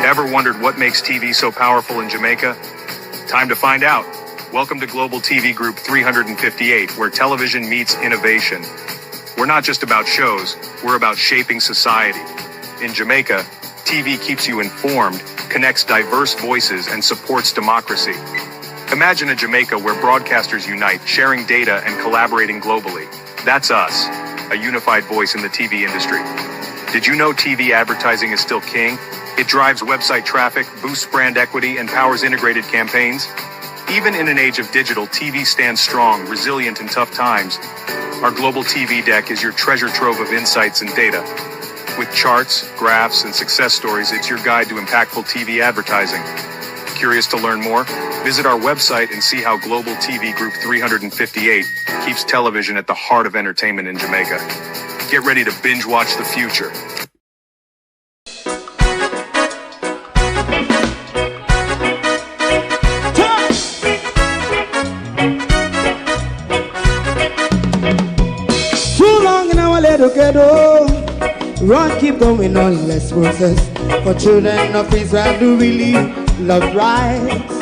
Ever wondered what makes TV so powerful in Jamaica? Time to find out. Welcome to Global TV Group 358, where television meets innovation. We're not just about shows, we're about shaping society. In Jamaica, TV keeps you informed, connects diverse voices, and supports democracy. Imagine a Jamaica where broadcasters unite, sharing data and collaborating globally. That's us, a unified voice in the TV industry. Did you know TV advertising is still king? It drives website traffic, boosts brand equity, and powers integrated campaigns. Even in an age of digital, TV stands strong, resilient in tough times. Our Global TV Deck is your treasure trove of insights and data. With charts, graphs, and success stories, it's your guide to impactful TV advertising. Curious to learn more? Visit our website and see how Global TV Group 358 keeps television at the heart of entertainment in Jamaica. Get ready to binge watch the future. Too long in our little ghetto, run keep going on, less process. For children of Israel do really love rights.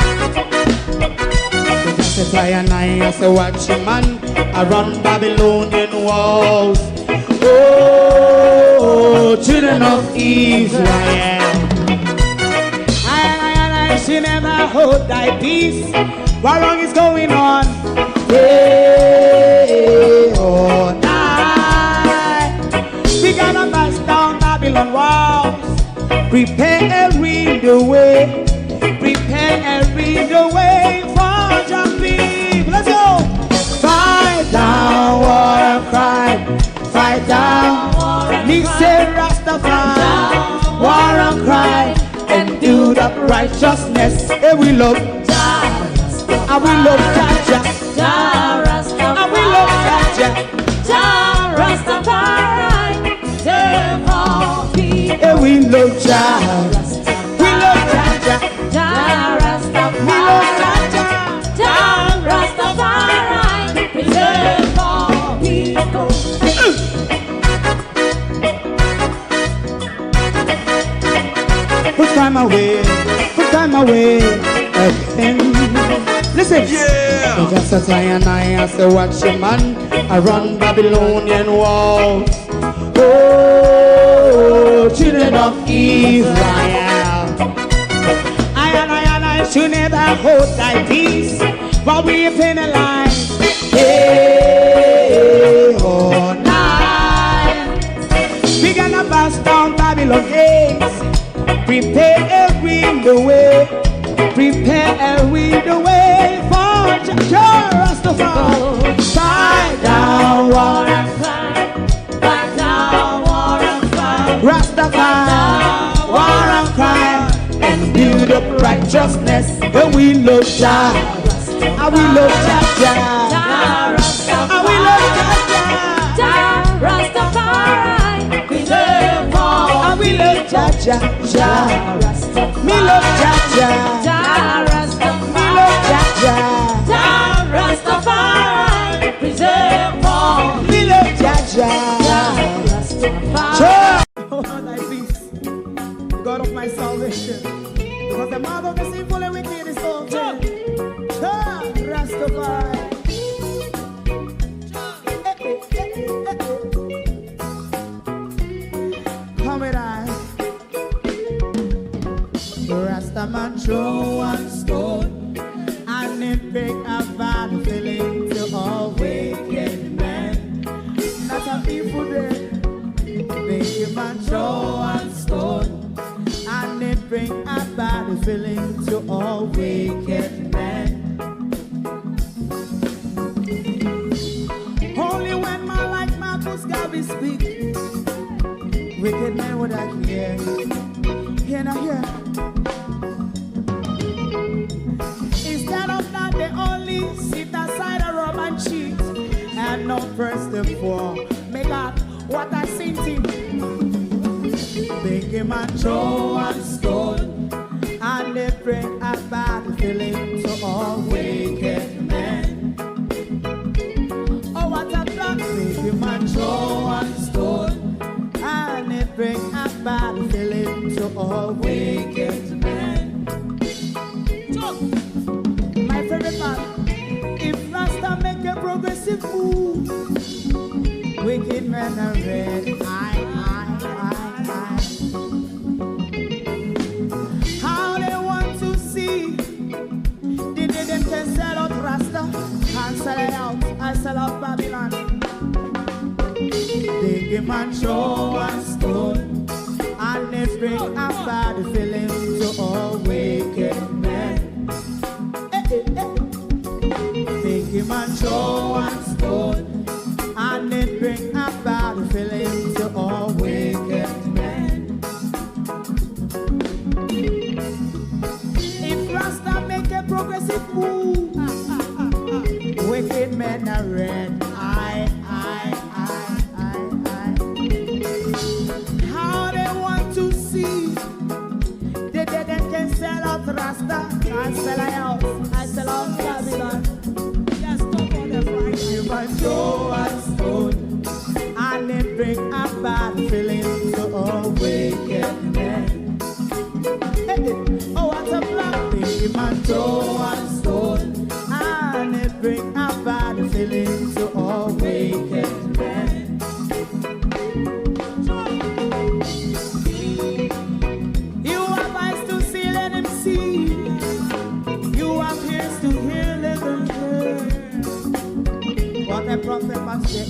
So just and I as a watching man around Babylonian walls. Oh, children of Israel, I should never hold thy peace. What wrong is going on? Hey, oh, night. We gotta pass down Babylon walls. Prepare the way. Prepare the way for your people. Let's go. Fight down, war and cry. Fight down. Me say Rastafari. War and cry. And do the righteousness. And we love. And we love Jaja. And we love Jaja. Rastafari. And we love Jaja. We love Jaja. We love Jaja. Rastafari. Preserve all people. Put time away again. Listen, yeah. Just as I and I as a watching man around Babylonian walls. Oh, children of Israel, I should never hold thy peace while we penalize. Hey, oh, night. We gonna pass down Babylon gates. Prepare the way. Prepare the way for Rastafari. Fight down, war and cry. Fight down, war and cry. Rastafari, war and cry. And build up righteousness. And we love Jah. And we love Jah. And we love Jah. Rastafari. Preserve all. And we love Jah. Me love Jah. Me love Jah. Rastafari. Preserve all. Me love Jah. Oh, thy peace, God of my salvation, because the mouth of the sinful and wicked is so dead. Rastafari. Come with us. Rastaman throw one stone, and it break a bad feeling to all wicked men. Not a people there. Make him a throw one stone, and it bring a bad feeling to all wicked men. Only when man like Marcus Garvey speak, wicked men would I hear. Hear not hear. Instead of that, they only sit aside a rub and cheat, and not press the floor. Make up what I seen him. Make him a throw and stone, and they bring a bad feeling to all wicked men. Oh, what a plan! Make him a throw and stone, and they bring a bad feeling to to all wicked men. My favorite man, if Rasta make a progressive move, wicked men are red. How they want to see the day them can sell out Rasta and sell it out and sell out Babylon. They give man show and stone and they bring a bad feeling to all wicked men. They give man show and stone and they bring a bad feeling to all wicked men. If Rasta make a progressive move, wicked men are red. How they want to see the dead and can sell out Rasta and sell out, I sell out Babylon. Just stop on the Friday. You might show and stone and they bring a bad feeling to all wicked men. Oh, what a black thing, you might show and stone and they bring a bad feeling to all wicked men. You have eyes to see, let him see. You have ears to hear, let him hear. What a prophet must say.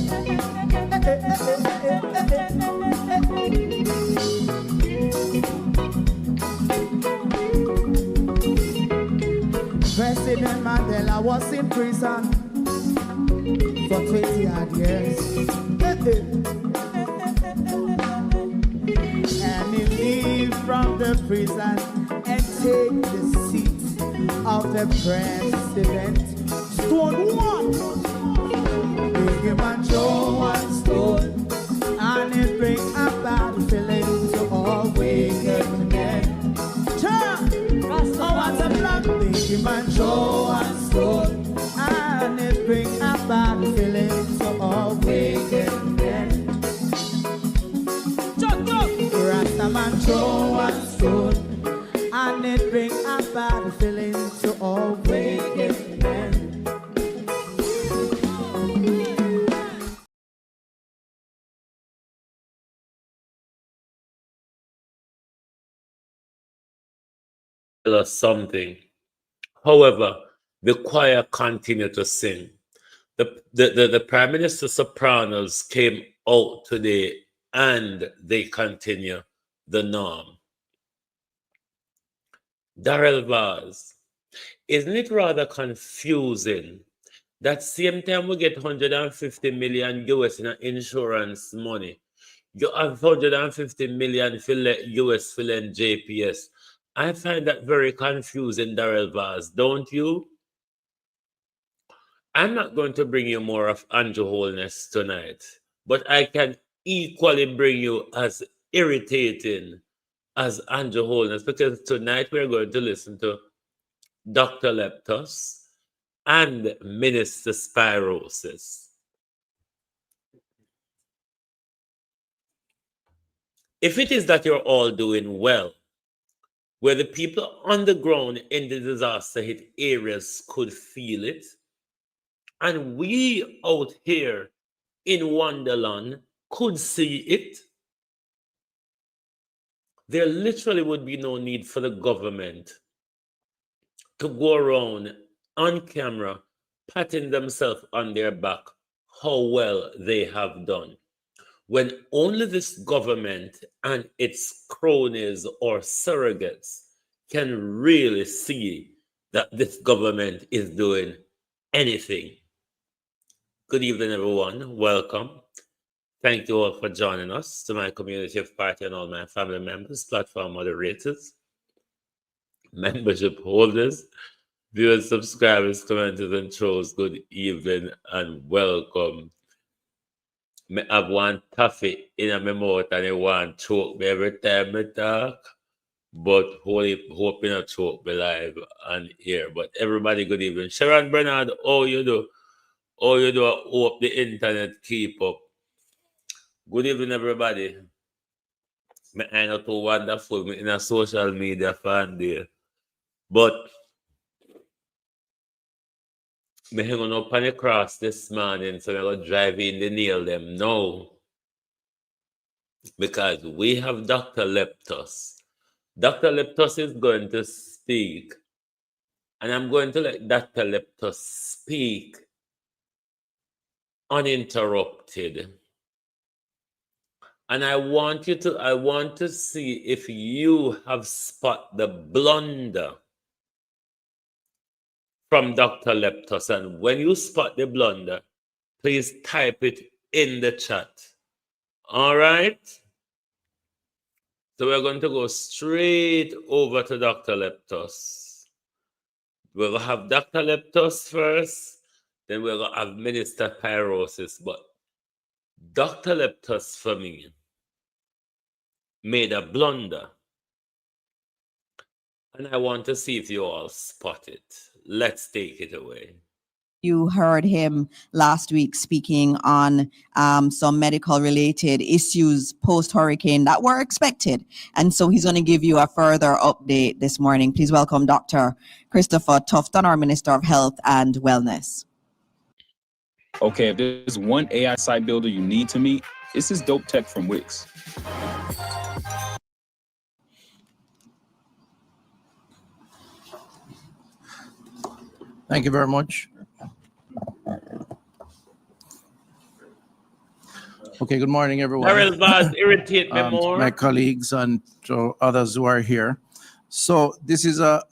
President Mandela was in prison for 20 odd years. And he leave from the prison and take the seat of the president. Stone one, big man show and stone, and it bring a bad feeling to all wicked men. Oh, what a black big man show and stone, and it bring a bad feeling to all wicked men. Rasta man show and stone, and it bring a bad feeling to all wicked men. Us something. However, the choir continued to sing. The Prime Minister Sopranos came out today and they continue the norm. Darrell Vaz, isn't it rather confusing that same time we get 150 million US in insurance money, you have 150 million for US fill in JPS? I find that very confusing, Darrell Vaz, don't you? I'm not going to bring you more of Andrew Holness tonight, but I can equally bring you as irritating as Andrew Holness, because tonight we're going to listen to Dr. Leptos and Minister Spirosis. If it is that you're all doing well, where the people on the ground in the disaster hit areas could feel it, and we out here in Wonderland could see it, there literally would be no need for the government to go around on camera patting themselves on their back how well they have done, when only this government and its cronies or surrogates can really see that this government is doing anything. Good evening, everyone. Welcome. Thank you all for joining us, to my community of party and all my family members, platform moderators, membership holders, viewers, subscribers, commenters, and trolls. Good evening and welcome. Me have one toffee in my mouth and it want choke me every time I talk, but hoping I choke me live and here. But everybody, good evening. Sharon Bernard, how you do? How you do? I hope the internet keep up. Good evening, everybody. I know too wonderful me in a social media fan there. But me hang up on the cross this morning, so I go drive in the nail them. No, because we have Dr. Leptos. Dr. Leptos is going to speak, and I'm going to let Dr. Leptos speak uninterrupted. And I want to see if you have spot the blunder from Dr. Leptos. And when you spot the blunder, please type it in the chat. All right? So we're going to go straight over to Dr. Leptos. We'll have Dr. Leptos first, then we'll have Minister Pyrosis. But Dr. Leptos, for me, made a blunder. And I want to see if you all spot it. Let's take it away. You heard him last week speaking on some medical related issues post hurricane that were expected. And so he's going to give you a further update this morning. Please welcome Dr. Christopher Tufton, our Minister of Health and Wellness. Okay, if there's one AI site builder you need to meet, it's this dope tech from Wix. Thank you very much. Okay, good morning, everyone. Daryl Vaz, irritate me more. My colleagues and to others who are here. So this is a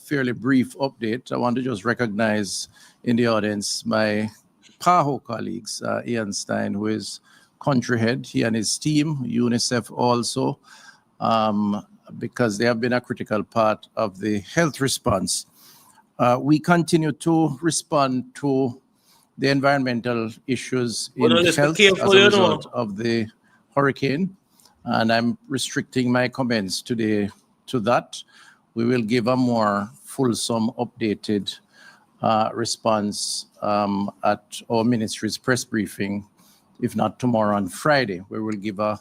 fairly brief update. I want to just recognize in the audience my PAHO colleagues, Ian Stein, who is country head, he and his team, UNICEF also, because they have been a critical part of the health response. We continue to respond to the environmental issues in health as a result of the hurricane, and I'm restricting my comments today to that. We will give a more fulsome, updated response at our ministry's press briefing, if not tomorrow, on Friday, where we'll give a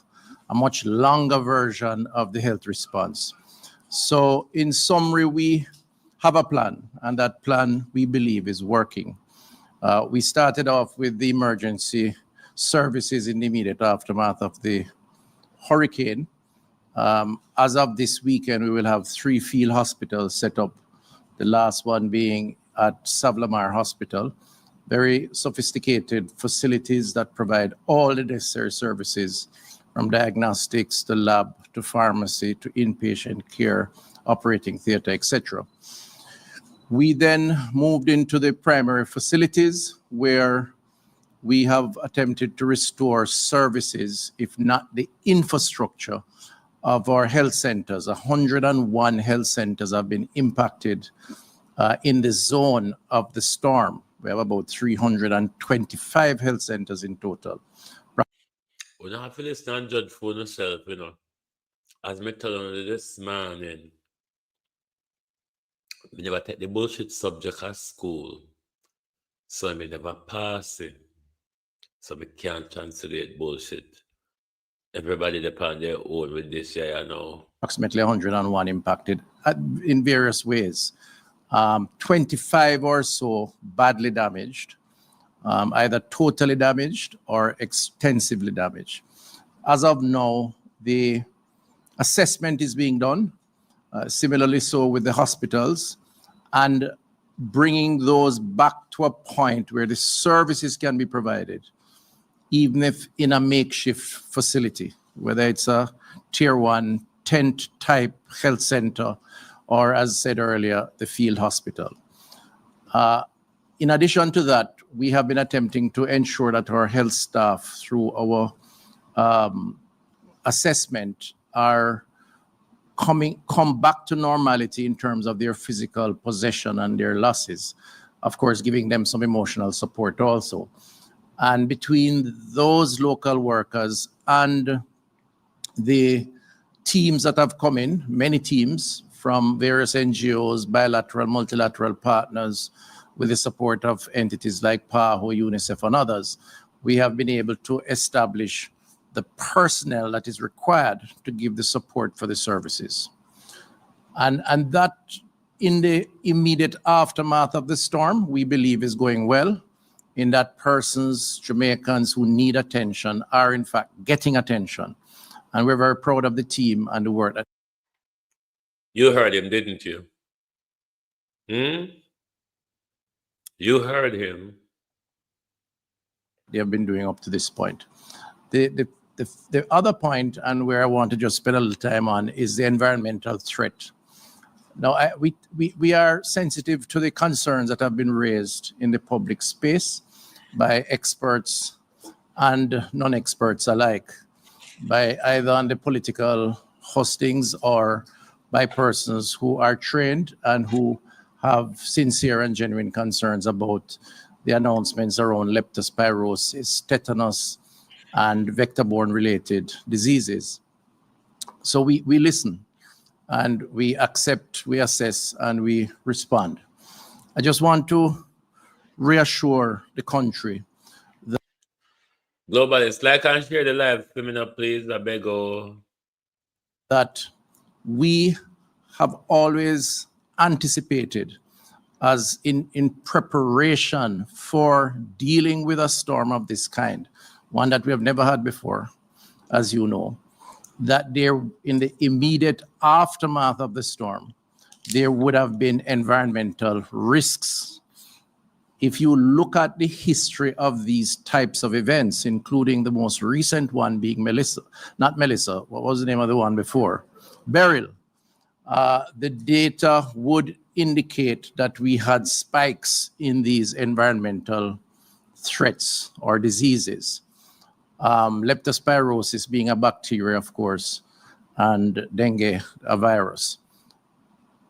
much longer version of the health response. So in summary, we have a plan, and that plan we believe is working. We started off with the emergency services in the immediate aftermath of the hurricane. As of this weekend, we will have 3 field hospitals set up, the last one being at Savlamar Hospital. Very sophisticated facilities that provide all the necessary services, from diagnostics to lab to pharmacy to inpatient care, operating theater, etc. We then moved into the primary facilities, where we have attempted to restore services, if not the infrastructure, of our health centers. 101 health centers have been impacted in the zone of the storm. We have about 325 health centers in total. We don't have to listen and judge for yourself, you know. As me tell you this morning, we never take the bullshit subject at school, so I never pass it. So we can't translate bullshit. Everybody depend their own with this year, you know. Approximately 101 impacted in various ways. 25 or so badly damaged, either totally damaged or extensively damaged. As of now, the assessment is being done, similarly so with the hospitals, and bringing those back to a point where the services can be provided, even if in a makeshift facility, whether it's a tier 1 tent type health center, or as said earlier, the field hospital. In addition to that, we have been attempting to ensure that our health staff, through our assessment, are come back to normality in terms of their physical possession and their losses. Of course, giving them some emotional support also. And between those local workers and the teams that have come in, many teams from various NGOs, bilateral, multilateral partners, with the support of entities like PAHO, UNICEF, and others, we have been able to establish the personnel that is required to give the support for the services. And that in the immediate aftermath of the storm, we believe is going well, in that persons, Jamaicans who need attention are in fact getting attention. And we're very proud of the team and the work that. You heard him, didn't you? You heard him. They have been doing up to this point. The other point, and where I want to just spend a little time on, is the environmental threat. Now, we are sensitive to the concerns that have been raised in the public space by experts and non-experts alike, by either on the political hustings or by persons who are trained and who have sincere and genuine concerns about the announcements around leptospirosis, tetanus, and vector-borne related diseases. So we listen, and we accept, we assess, and we respond. I just want to reassure the country that Globalists, like and share the live filming up, please. I beg you. That we have always anticipated, as in preparation for dealing with a storm of this kind, one that we have never had before, as you know, that there, in the immediate aftermath of the storm, there would have been environmental risks. If you look at the history of these types of events, including the most recent one being what was the name of the one before? Beryl. The data would indicate that we had spikes in these environmental threats or diseases. Leptospirosis being a bacteria, of course, and dengue, a virus.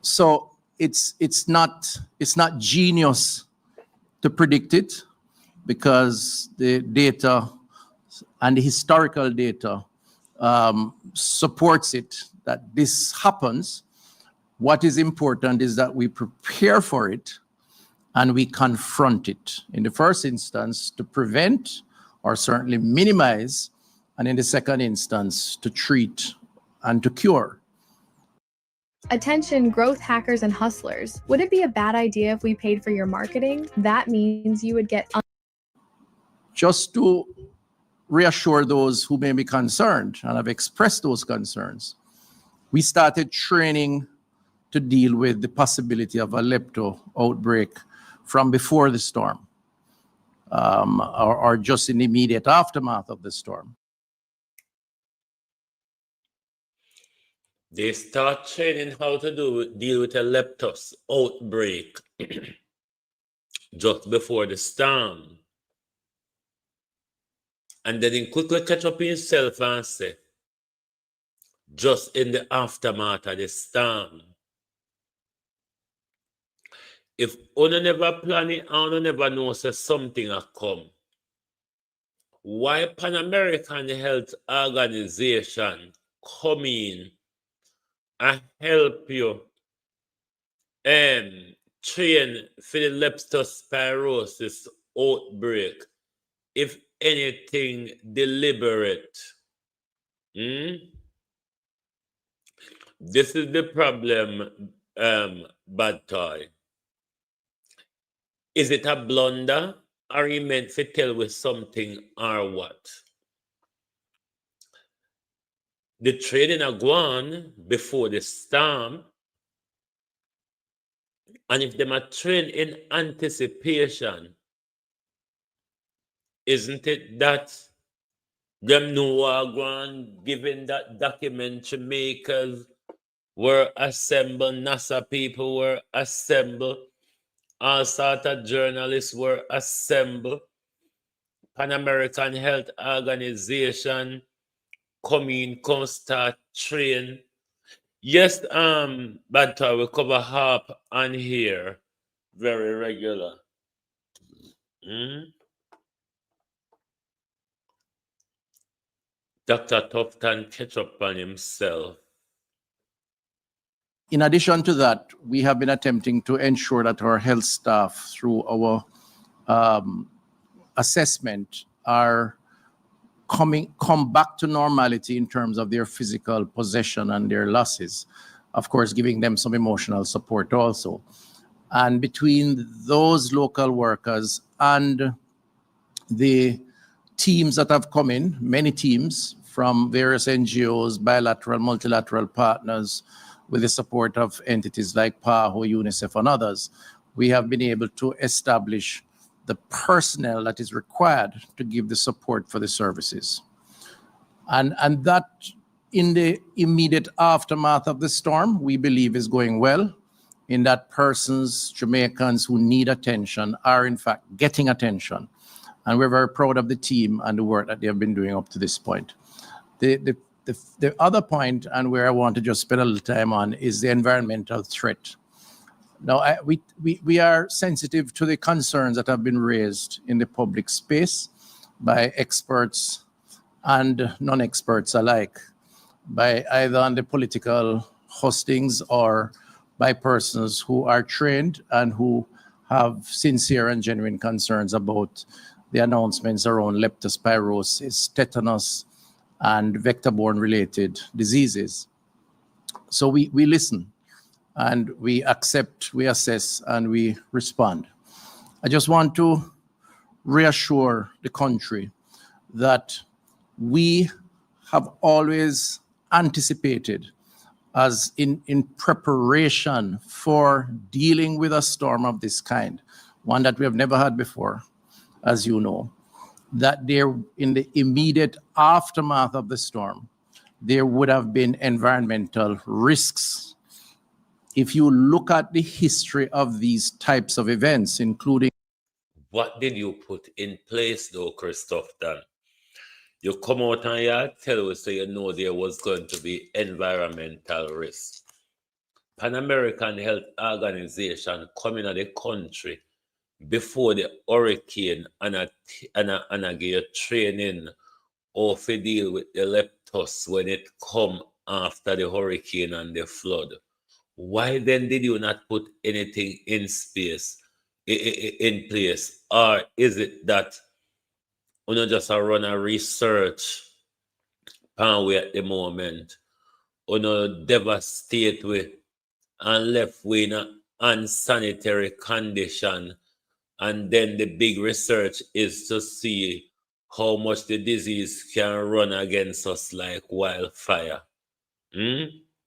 So it's not genius to predict it, because the data and the historical data supports it, that this happens. What is important is that we prepare for it and we confront it. In the first instance, to prevent or certainly minimize, and in the second instance, to treat and to cure. Attention growth hackers and hustlers. Would it be a bad idea if we paid for your marketing? That means you would get... Just to reassure those who may be concerned and have expressed those concerns, we started training to deal with the possibility of a lepto outbreak from before the storm, or just in the immediate aftermath of the storm. They start training how to deal with a leptos outbreak just before the storm. And then he quickly catch up himself and say, just in the aftermath of the storm. If one never plan it and one never knows that something will come, why Pan American Health Organization come in and help you train for the leptospirosis outbreak, if anything deliberate? This is the problem, bad toy. Is it a blunder, or he meant to tell with something, or what? The training are gone before the storm, and if them are trained in anticipation, isn't it that them know are going, given that document Jamaicans were assembled, NASA people were assembled, all sorts of journalists were assembled, Pan American Health Organization come in, come start train. Yes, bad toy, we cover harp on here very regular. Dr. Tuftimes catch up on himself. In addition to that, we have been attempting to ensure that our health staff, through our assessment, are come back to normality in terms of their physical possession and their losses. Of course, giving them some emotional support also. And between those local workers and the teams that have come in, many teams from various NGOs, bilateral, multilateral partners, with the support of entities like PAHO, UNICEF, and others, we have been able to establish the personnel that is required to give the support for the services. And that in the immediate aftermath of the storm, we believe is going well, in that persons, Jamaicans who need attention are in fact getting attention. And we're very proud of the team and the work that they have been doing up to this point. The other point, and where I want to just spend a little time on, is the environmental threat. Now, we are sensitive to the concerns that have been raised in the public space by experts and non-experts alike, by either on the political hustings or by persons who are trained and who have sincere and genuine concerns about the announcements around leptospirosis, tetanus, and vector-borne related diseases. So we listen, and we accept, we assess, and we respond. I just want to reassure the country that we have always anticipated, as in preparation for dealing with a storm of this kind, one that we have never had before, as you know, that there, in the immediate aftermath of the storm, there would have been environmental risks. If you look at the history of these types of events, including... What did you put in place though, Christoph, then? You come out and you tell us so you know there was going to be environmental risk. Pan American Health Organization coming to the country before the hurricane and a get training or to deal with the leptos when it come after the hurricane and the flood. Why then did you not put anything in place? Or is it that you know just run a research and we at the moment, you know, devastate we and left we in an unsanitary condition, and then the big research is to see how much the disease can run against us like wildfire?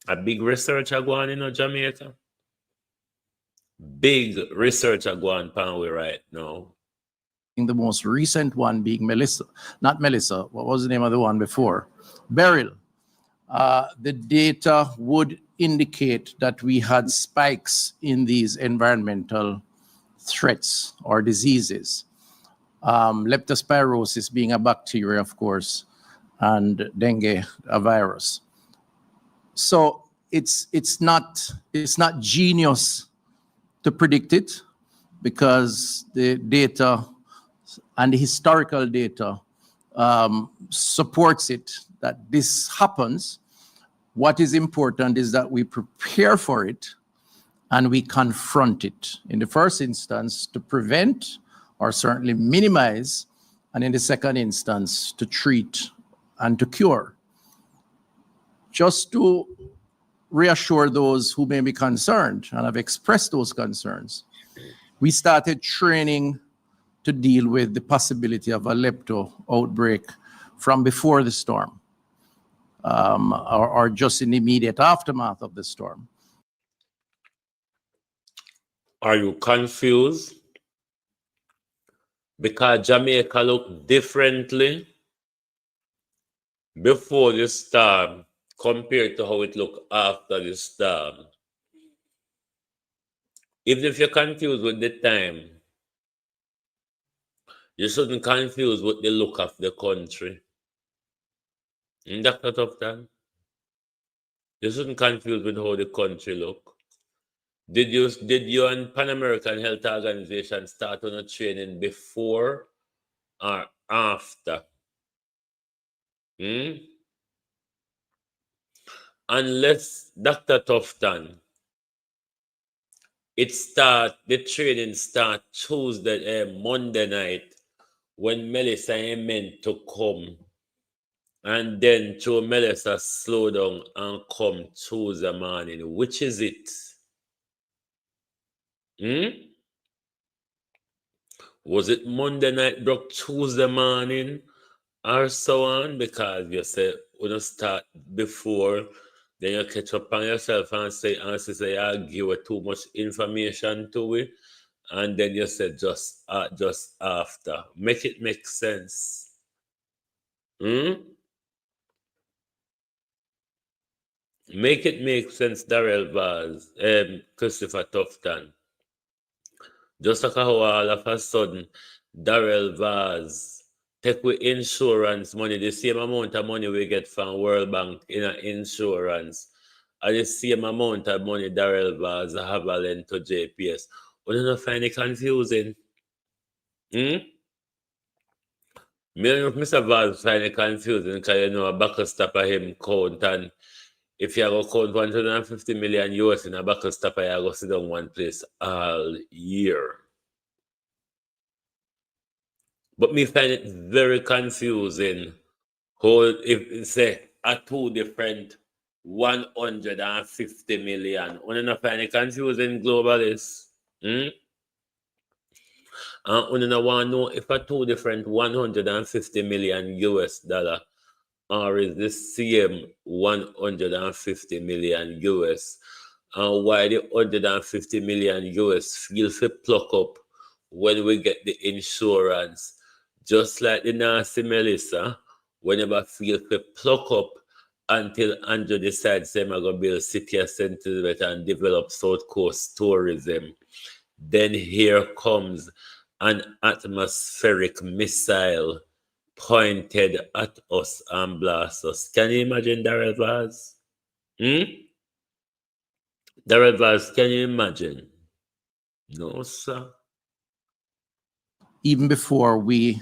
A big research are going in Jamaica. Big research are going on we right now. The most recent one being Melissa, not Melissa, what was the name of the one before? Beryl. The data would indicate that we had spikes in these environmental threats or diseases. Leptospirosis being a bacteria, of course, and dengue, a virus. So it's not genius to predict it, because the data and the historical data supports it, that this happens. What is important is that we prepare for it and we confront it. In the first instance, to prevent or certainly minimize, and in the second instance, to treat and to cure. Just to reassure those who may be concerned and have expressed those concerns, we started training to deal with the possibility of a lepto outbreak from before the storm, or just in the immediate aftermath of the storm. Are you confused? Because Jamaica looked differently before the storm compared to how it looked after the storm. Even if you're confused with the time, you shouldn't confuse with the look of the country. Dr. Tuftimes, you shouldn't confuse with how the country look. Did you and Pan American Health Organization start on a training before or after? Unless Dr. Tuftimes, the training start Tuesday, Monday night, when Melissa ain't meant to come And then through Melissa slow down and come Tuesday morning. Which is it? Was it Monday night broke Tuesday morning or so on? Because you say when you start before, then you catch up on yourself and say I give too much information to it, and then you say just after. Make it make sense. Make it make sense, Darrell Vaz, Christopher Tufton. Just like how all of a sudden, Darrell Vaz take with insurance money, the same amount of money we get from World Bank in insurance, and the same amount of money Darrell Vaz have lent to JPS. We don't find it confusing. Me and Mr. Vaz find it confusing because you know a buckle stop of him count, and if you go count 150 million US in a buckle stop, you go sit down one place all year. But me find it very confusing how if say a two different 150 million. When you find it confusing globalists. And when you want to know if a two different 150 million US dollar or is the same 150 million US, and why the 150 million US feel to pluck up when we get the insurance, just like the nasty Melissa, whenever feel to pluck up until Andrew decides them are going to build city centers and develop South Coast tourism. Then here comes an atmospheric missile pointed at us and blast us. Can you imagine Darrell Vaz? Darrell Vaz, can you imagine? No, sir. Even before we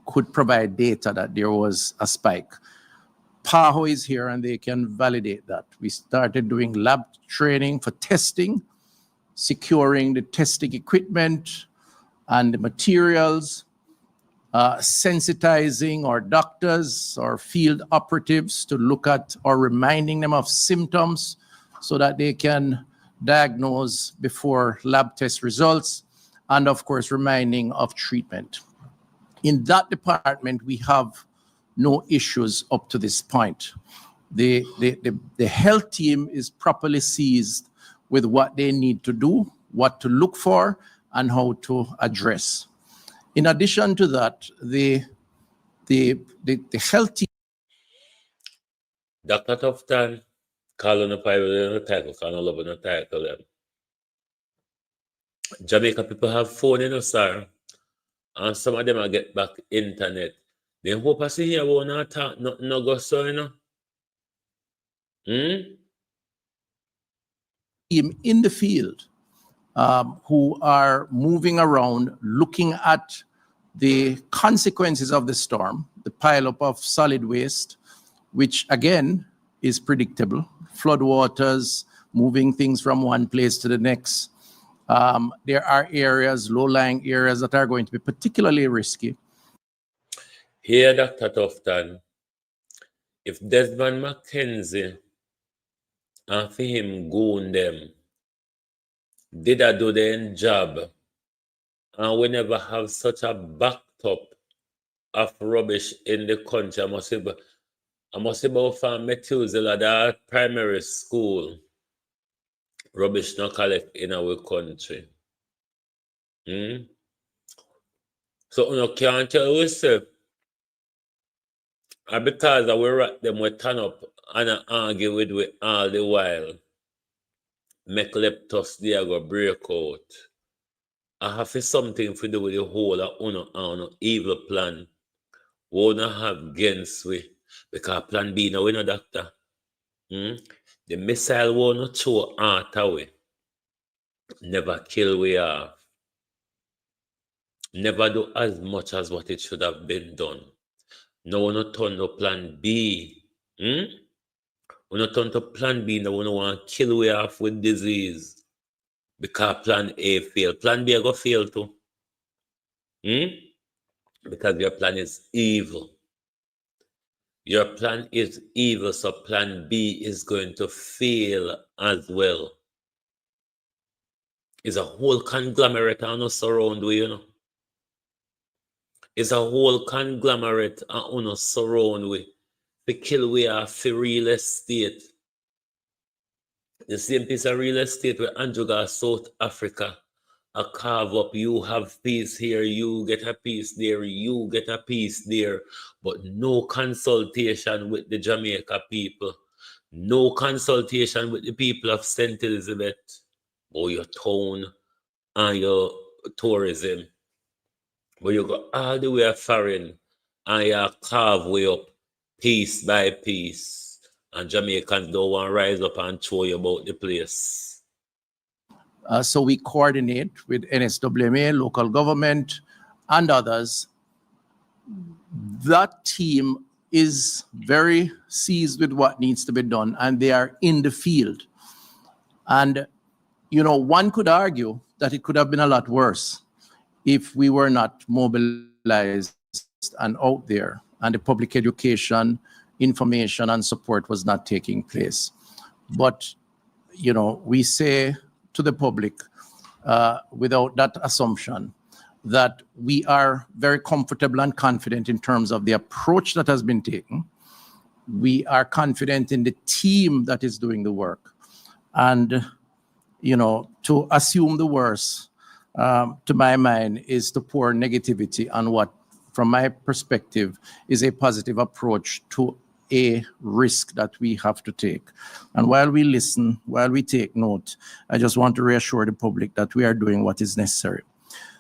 could provide data that there was a spike, PAHO is here and they can validate that. We started doing lab training for testing, securing the testing equipment and the materials, sensitizing our doctors or field operatives to look at or reminding them of symptoms so that they can diagnose before lab test results, and of course, reminding of treatment. In that department, we have no issues up to this point. The health team is properly seized with what they need to do, what to look for, and how to address. In addition to that, the health team. Dr. Tufton, call on the pirate title, call on love on the title. Jamaica people have phone, you know, sir. And some of them will get back internet. They hope I see here won't not talk nothing no go so, you know. Team in the field who are moving around looking at the consequences of the storm, the pileup of solid waste, which again is predictable, floodwaters, moving things from one place to the next. There are areas, low-lying areas that are going to be particularly risky. Here, Dr. Tufton, if Desmond McKenzie and for him goon them, did I do their job? And we never have such a backup of rubbish in the country. I must say about from Methuselah, that primary school, rubbish not collect in our country. So you can't tell yourself, and because we rat them, we turn up and argue with all the while. Make leptos there go break out. I have something to do with the whole of evil plan. We won't have against we. Because plan B now we no doctor. The missile won't throw out away. Never kill we off. Never do as much as what it should have been done. No one no turn to plan B. We not turn to plan B, no one want to kill we off with disease. Because plan A failed. Plan B go fail too. Because your plan is evil. Your plan is evil, so plan B is going to fail as well. It's a whole conglomerate on us surround we, you know. It's a whole conglomerate on us surround we. The kill we are for real estate. The same piece of real estate where Andrew got South Africa. A carve up, you have peace here, you get a piece there, you get a piece there, but no consultation with the Jamaica people, no consultation with the people of St. Elizabeth, or your town and your tourism. But you go all the way foreign and you carve way up piece by piece, and Jamaicans don't want to rise up and show you about the place. So we coordinate with NSWMA, local government, and others. That team is very seized with what needs to be done, and they are in the field. And, you know, one could argue that it could have been a lot worse if we were not mobilized and out there, and the public education, information, and support was not taking place. But, you know, we say to the public, without that assumption, that we are very comfortable and confident in terms of the approach that has been taken. We are confident in the team that is doing the work. And, you know, to assume the worst, to my mind, is to pour negativity on what, from my perspective, is a positive approach to a risk that we have to take. And while we listen, while we take note, I just want to reassure the public that we are doing what is necessary.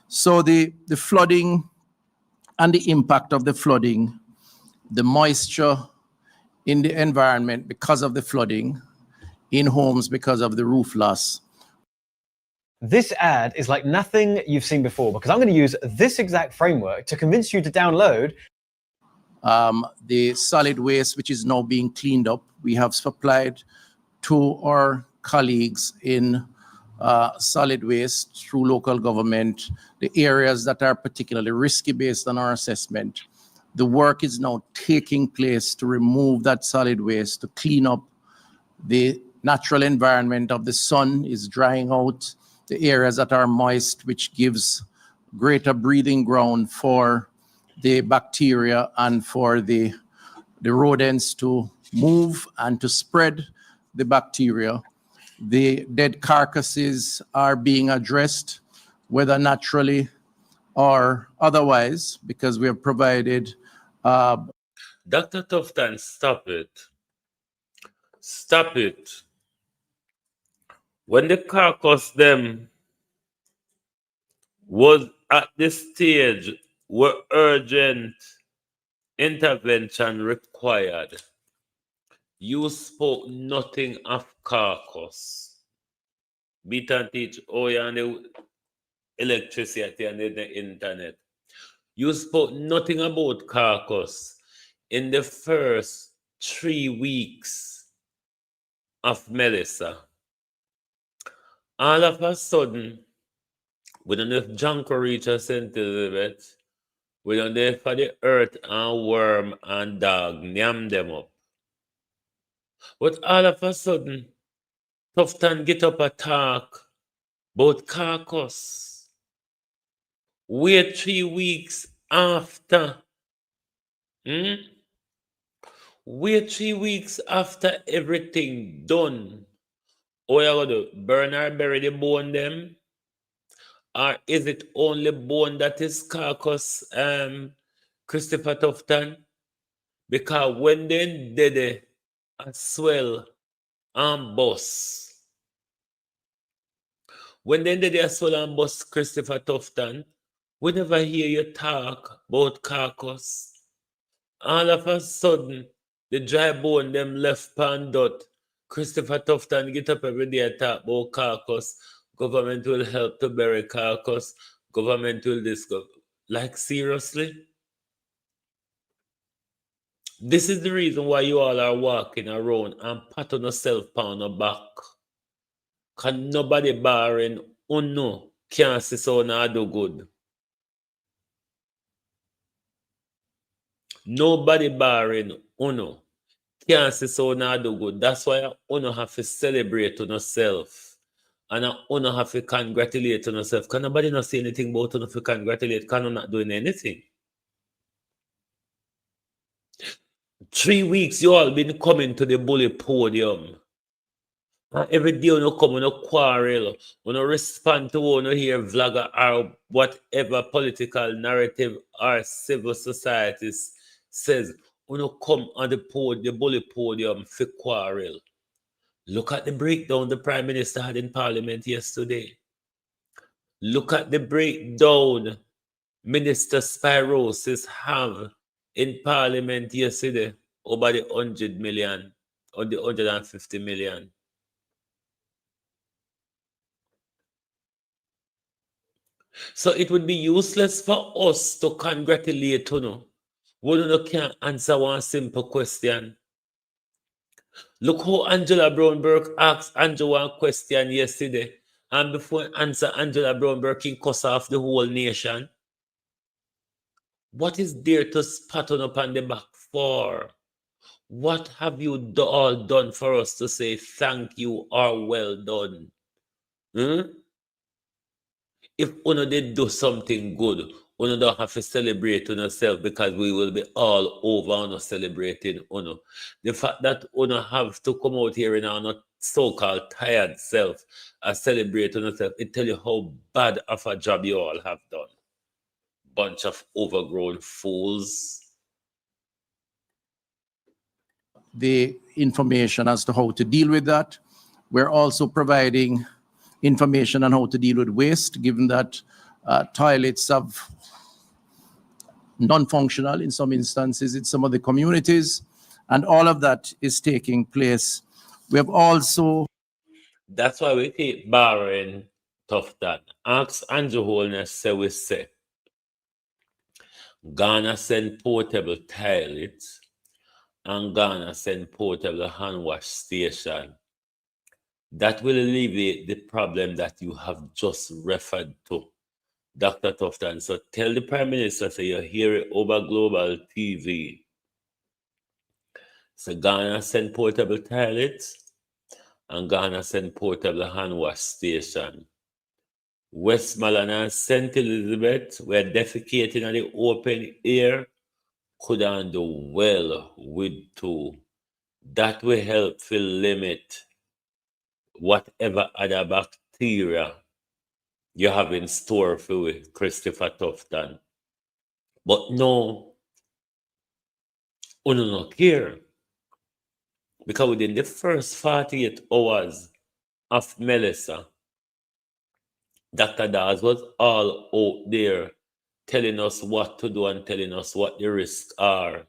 So the flooding and the impact of the flooding, the moisture in the environment because of the flooding, in homes because of the roof loss. This ad is like nothing you've seen before, because I'm going to use this exact framework to convince you to download the solid waste, which is now being cleaned up. We have supplied to our colleagues in solid waste through local government the areas that are particularly risky based on our assessment. The work is now taking place to remove that solid waste, to clean up the natural environment of the sun is drying out, the areas that are moist, which gives greater breathing ground for the bacteria and for the rodents to move and to spread the bacteria. The dead carcasses are being addressed, whether naturally or otherwise, because we have provided. Dr. Tuftimes, stop it. Stop it. When the carcass them was at this stage where urgent intervention required, you spoke nothing of carcass. Beat and teach, and the electricity and the internet. You spoke nothing about carcass in the first 3 weeks of Melissa. All of a sudden, we don't know if Janko reaches St. Elizabeth. We don't know if for the earth and worm and dog yam them up. But all of a sudden, Tuftimes get up a talk about carcass. Wait 3 weeks after. Wait 3 weeks after everything done. Or you going to burn or bury the bone them? Or is it only bone that is carcass, Christopher Tuftimes? Because when they did it, a swell and bust. When they did a swell and bust, Christopher Tuftimes, we never hear you talk about carcass. All of a sudden, the dry bone them left pan dot. Christopher Tuftimes get up every day and talk about carcass. Government will help to bury carcass. Government will discover. Like, seriously? This is the reason why you all are walking around and patting yourself on the back. Because nobody barring uno can't see so now do good. Nobody barring Uno can't see so now do good. That's why uno have to celebrate on yourself. And uno have to congratulate on yourself. Can nobody not say anything about uno to congratulate? Can not doing anything? 3 weeks you all been coming to the bully podium. And every day you come on a quarrel, when you respond to one you hear vlogger or whatever political narrative or civil society says, when you come on the bully podium for quarrel. Look at the breakdown the Prime Minister had in Parliament yesterday. Look at the breakdown Minister Spirosis have in Parliament yesterday over the 100 million or the 150 million. So it would be useless for us to congratulate you. We can't answer one simple question. Look how Angela Brownberg asked Andrew one question yesterday. And before answer Angela Brownberg can cuss off the whole nation. What is there to pat on up on the back for? What have you all done for us to say thank you or well done? If Uno did do something good, Uno don't have to celebrate on yourself because we will be all over Uno celebrating Uno. The fact that Uno have to come out here in our so-called tired self and celebrate on yourself, it tell you how bad of a job you all have done. Bunch of overgrown fools. The information as to how to deal with that. We're also providing information on how to deal with waste, given that toilets have non-functional in some instances in some of the communities, and all of that is taking place. We have also... That's why we keep borrowing Tuftimes. Ask Andrew Holness, say we say, Ghana send portable toilets and Ghana send portable hand wash station. That will alleviate the problem that you have just referred to, Dr. Tuftimes. So tell the Prime Minister, say you hear it over global TV. So Ghana send portable toilets and Ghana send portable hand wash station. Westmoreland and St. Elizabeth, where defecating in the open air could do well with too. That will help to limit whatever other bacteria you have in store for Christopher Tuftimes. But no, Uno no care. Because within the first 48 hours of Melissa, Dr. Dawes was all out there telling us what to do and telling us what the risks are.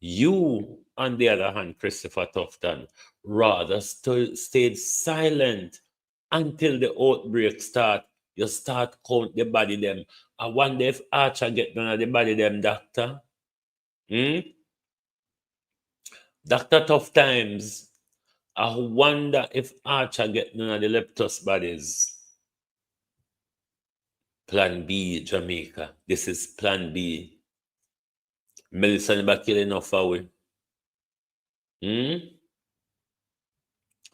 You, on the other hand, Christopher Tuftimes, rather stayed silent until the outbreak start. You start count the body them. I wonder if Archer get none of the body them, doctor. Dr. Tuftimes, I wonder if Archer get none of the leptos bodies. Plan B, Jamaica. This is Plan B. Melissa never kill enough away.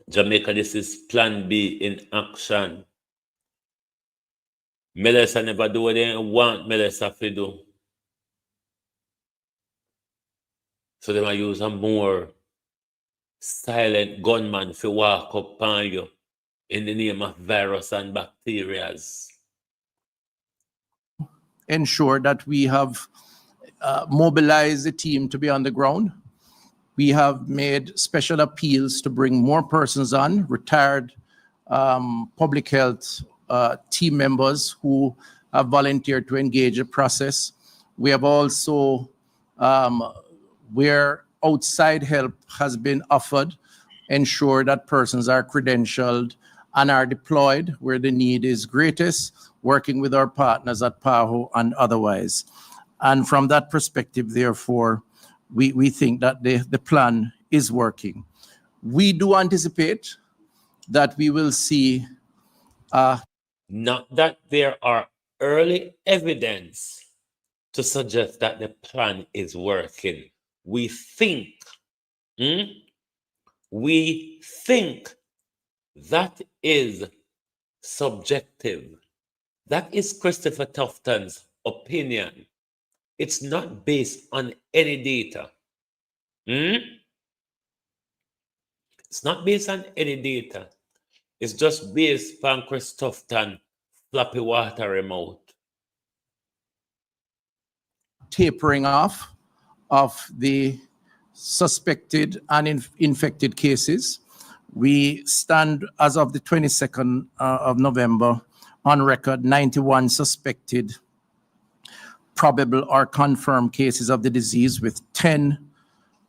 Jamaica, this is Plan B in action. Melissa never do what they want Melissa to do. So they might use a more silent gunman to walk up on you in the name of virus and bacteria. Ensure that we have mobilized the team to be on the ground. We have made special appeals to bring more persons on, retired public health team members who have volunteered to engage the process. We have also, where outside help has been offered, ensure that persons are credentialed and are deployed where the need is greatest, working with our partners at PAHO and otherwise. And from that perspective, therefore, we think that the plan is working. We do anticipate that we will see... Not that there are early evidence to suggest that the plan is working. we think. We think. That is subjective. That is Christopher Tuftimes' opinion. It's not based on any data. It's not based on any data. It's just based on Chris Tufton floppy water remote. Tapering off of the suspected and infected cases. We stand, as of the 22nd of November, on record 91 suspected, probable or confirmed cases of the disease, with 10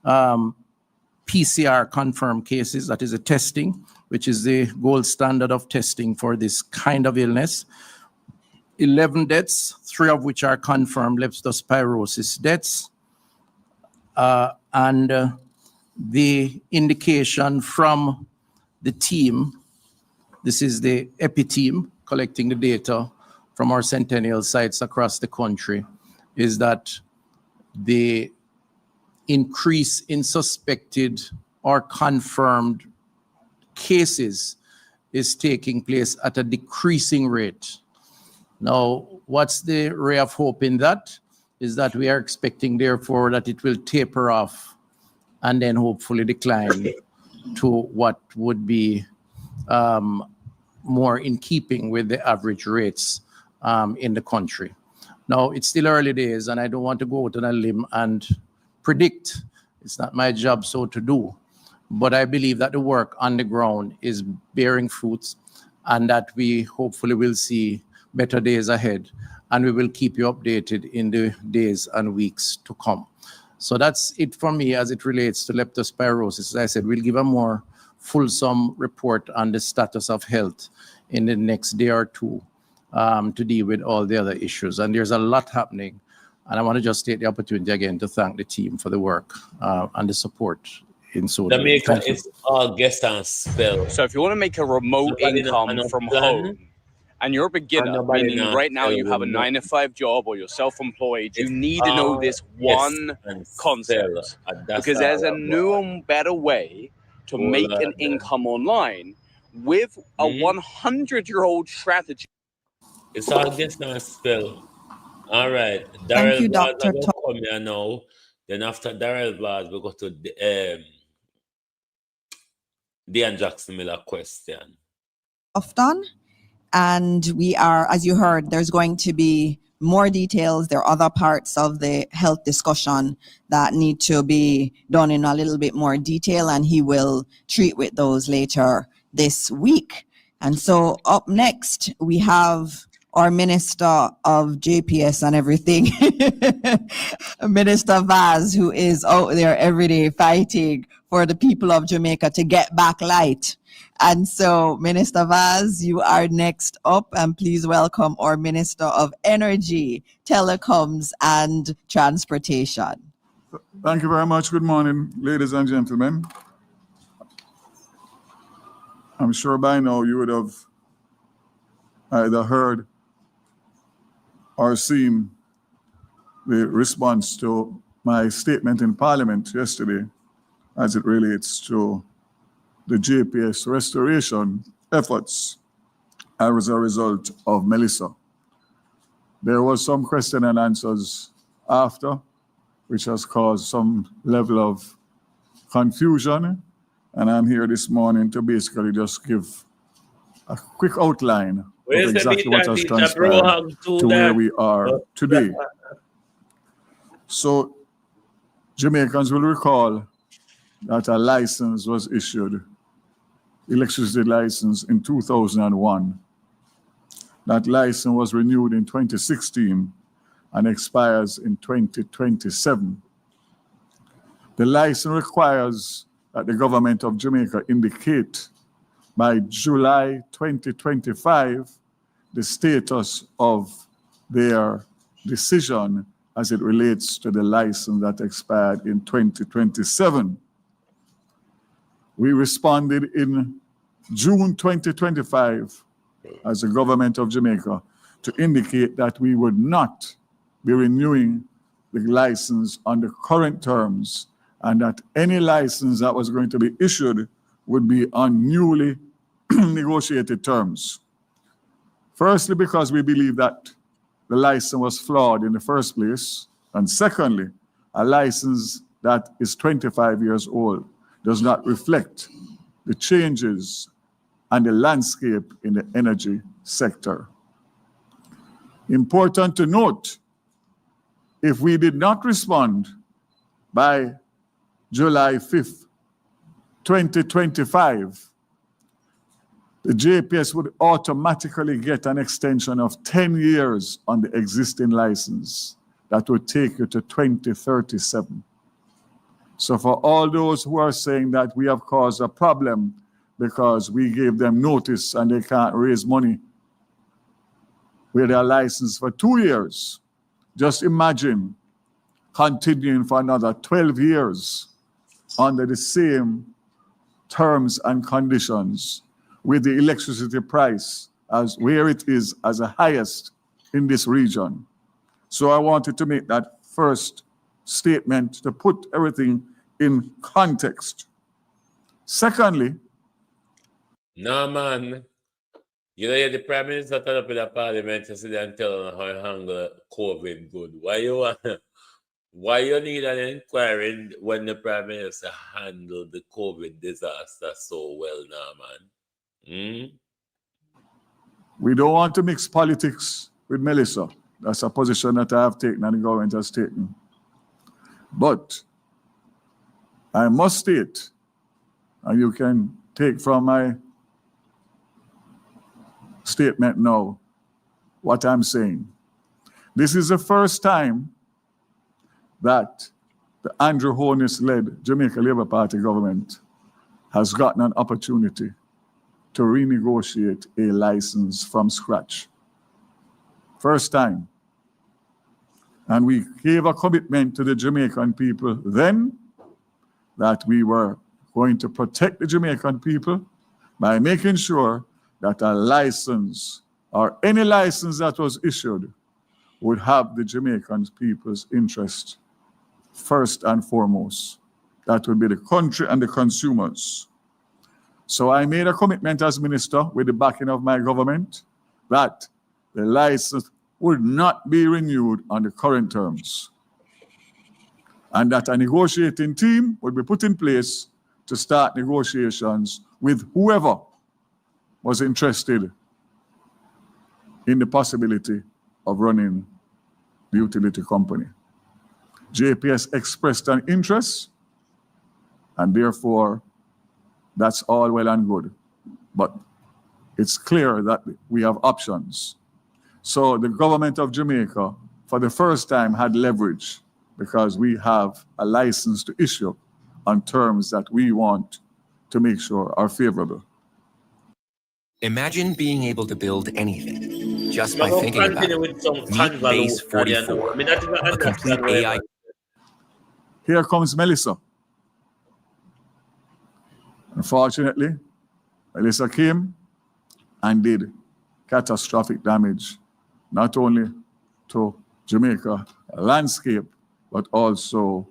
PCR confirmed cases. That is a testing, which is the gold standard of testing for this kind of illness. 11 deaths, 3 of which are confirmed leptospirosis deaths. And the indication from the team, this is the EPI team collecting the data from our centennial sites across the country, is that the increase in suspected or confirmed cases is taking place at a decreasing rate. Now, what's the ray of hope in that? Is that we are expecting, therefore, that it will taper off and then hopefully decline to what would be more in keeping with the average rates in the country. Now, it's still early days, and I don't want to go out on a limb and predict. It's not my job so to do. But I believe that the work on the ground is bearing fruits, and that we hopefully will see better days ahead, and we will keep you updated in the days and weeks to come. So that's it for me as it relates to leptospirosis. As I said, we'll give a more fulsome report on the status of health in the next day or two to deal with all the other issues. And there's a lot happening. And I want to just take the opportunity again to thank the team for the work and the support in so doing. Jamaica is all guest and spell. So if you want to make a remote income from home, and you're a beginner, meaning right now you have a 9-to-5 job or you're self-employed, you need to know this one concept, because there's a new and better way to make an income online with a 100-year-old strategy. It's all guest and spell. All right. Thank you, Darrell Dr. Vaz, come here now. Then after Darrell Vaz, we go to Dean Jackson Miller question. Often. And we are, as you heard, there's going to be more details. There are other parts of the health discussion that need to be done in a little bit more detail, and he will treat with those later this week. And so up next, we have our Minister of JPS and everything, Minister Vaz, who is out there every day fighting for the people of Jamaica to get back light. And so, Minister Vaz, you are next up, and please welcome our Minister of Energy, Telecoms and Transportation. Thank you very much. Good morning, ladies and gentlemen. I'm sure by now you would have either heard or seen the response to my statement in Parliament yesterday as it relates to the JPS restoration efforts as a result of Melissa. There was some question and answers after, which has caused some level of confusion. And I'm here this morning to basically just give a quick outline of exactly what has transpired to where we are today. So Jamaicans will recall that a license was issued, electricity license, in 2001. That license was renewed in 2016 and expires in 2027. The license requires that the government of Jamaica indicate by July 2025 the status of their decision as it relates to the license that expired in 2027. We responded in June 2025 as the government of Jamaica to indicate that we would not be renewing the license on the current terms, and that any license that was going to be issued would be on newly negotiated terms. Firstly, because we believe that the license was flawed in the first place, and secondly, a license that is 25 years old does not reflect the changes and the landscape in the energy sector. Important to note, if we did not respond by July 5th, 2025, the JPS would automatically get an extension of 10 years on the existing license. That would take you to 2037. So for all those who are saying that we have caused a problem because we gave them notice and they can't raise money with their license for 2 years, just imagine continuing for another 12 years under the same terms and conditions with the electricity price as where it is as the highest in this region. So I wanted to make that first statement to put everything in context. Secondly, no, man. You know, the Prime Minister turned up in the Parliament yesterday and tell them how to handle COVID good. Why you need an inquiry when the Prime Minister handled the COVID disaster so well now, man? We don't want to mix politics with Melissa. That's a position that I have taken and the government has taken. But I must state, and you can take from my statement now what I'm saying. This is the first time that the Andrew Holness-led Jamaica Labour Party government has gotten an opportunity to renegotiate a license from scratch. First time. And we gave a commitment to the Jamaican people then that we were going to protect the Jamaican people by making sure that a license or any license that was issued would have the Jamaican people's interest first and foremost. That would be the country and the consumers. So I made a commitment as minister with the backing of my government that the license would not be renewed on the current terms, and that a negotiating team would be put in place to start negotiations with whoever was interested in the possibility of running the utility company. JPS expressed an interest, and therefore that's all well and good. But it's clear that we have options. So the government of Jamaica, for the first time, had leverage because we have a license to issue on terms that we want to make sure are favorable. Imagine being able to build anything just by thinking about it. Meet Base 44, a complete AI. Here comes Melissa. Unfortunately, Melissa came and did catastrophic damage, not only to Jamaica landscape, but also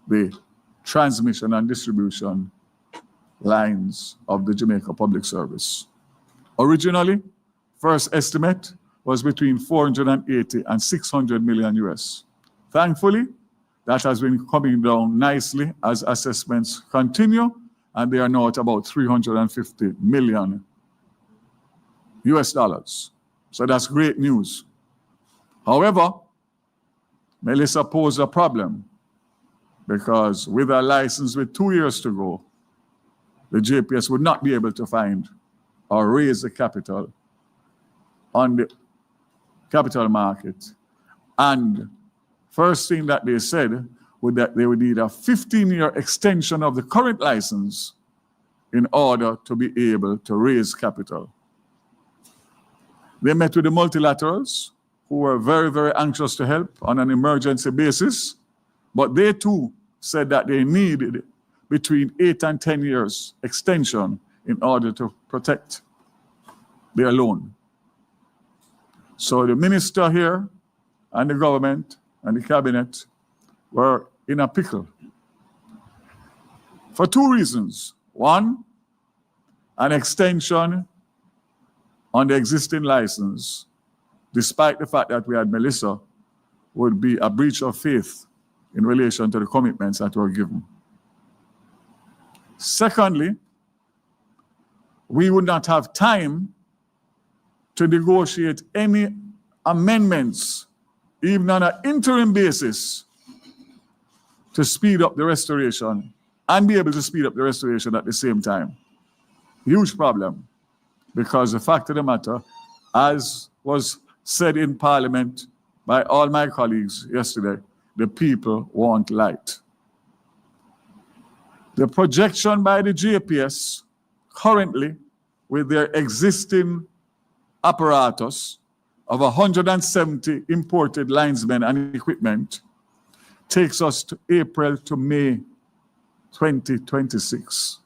the transmission and distribution lines of the Jamaica Public Service. Originally, first estimate was between 480 and 600 million US. Thankfully, that has been coming down nicely as assessments continue, and they are now at about 350 million US dollars. So that's great news. However, Melissa posed a problem because with a license with 2 years to go, the JPS would not be able to find or raise the capital on the capital market. And first thing that they said was that they would need a 15-year extension of the current license in order to be able to raise capital. They met with the multilaterals, who were very, very anxious to help on an emergency basis, but they too said that they needed between 8 and 10 years extension in order to protect their loan. So the minister here and the government and the cabinet were in a pickle for two reasons. One, an extension on the existing license, despite the fact that we had Melissa, would be a breach of faith in relation to the commitments that were given. Secondly, we would not have time to negotiate any amendments, even on an interim basis, to speed up the restoration and be able to speed up the restoration at the same time. Huge problem, because the fact of the matter, as was said in Parliament by all my colleagues yesterday, the people want light. The projection by the JPS currently, with their existing apparatus of 170 imported linesmen and equipment, takes us to April to May 2026.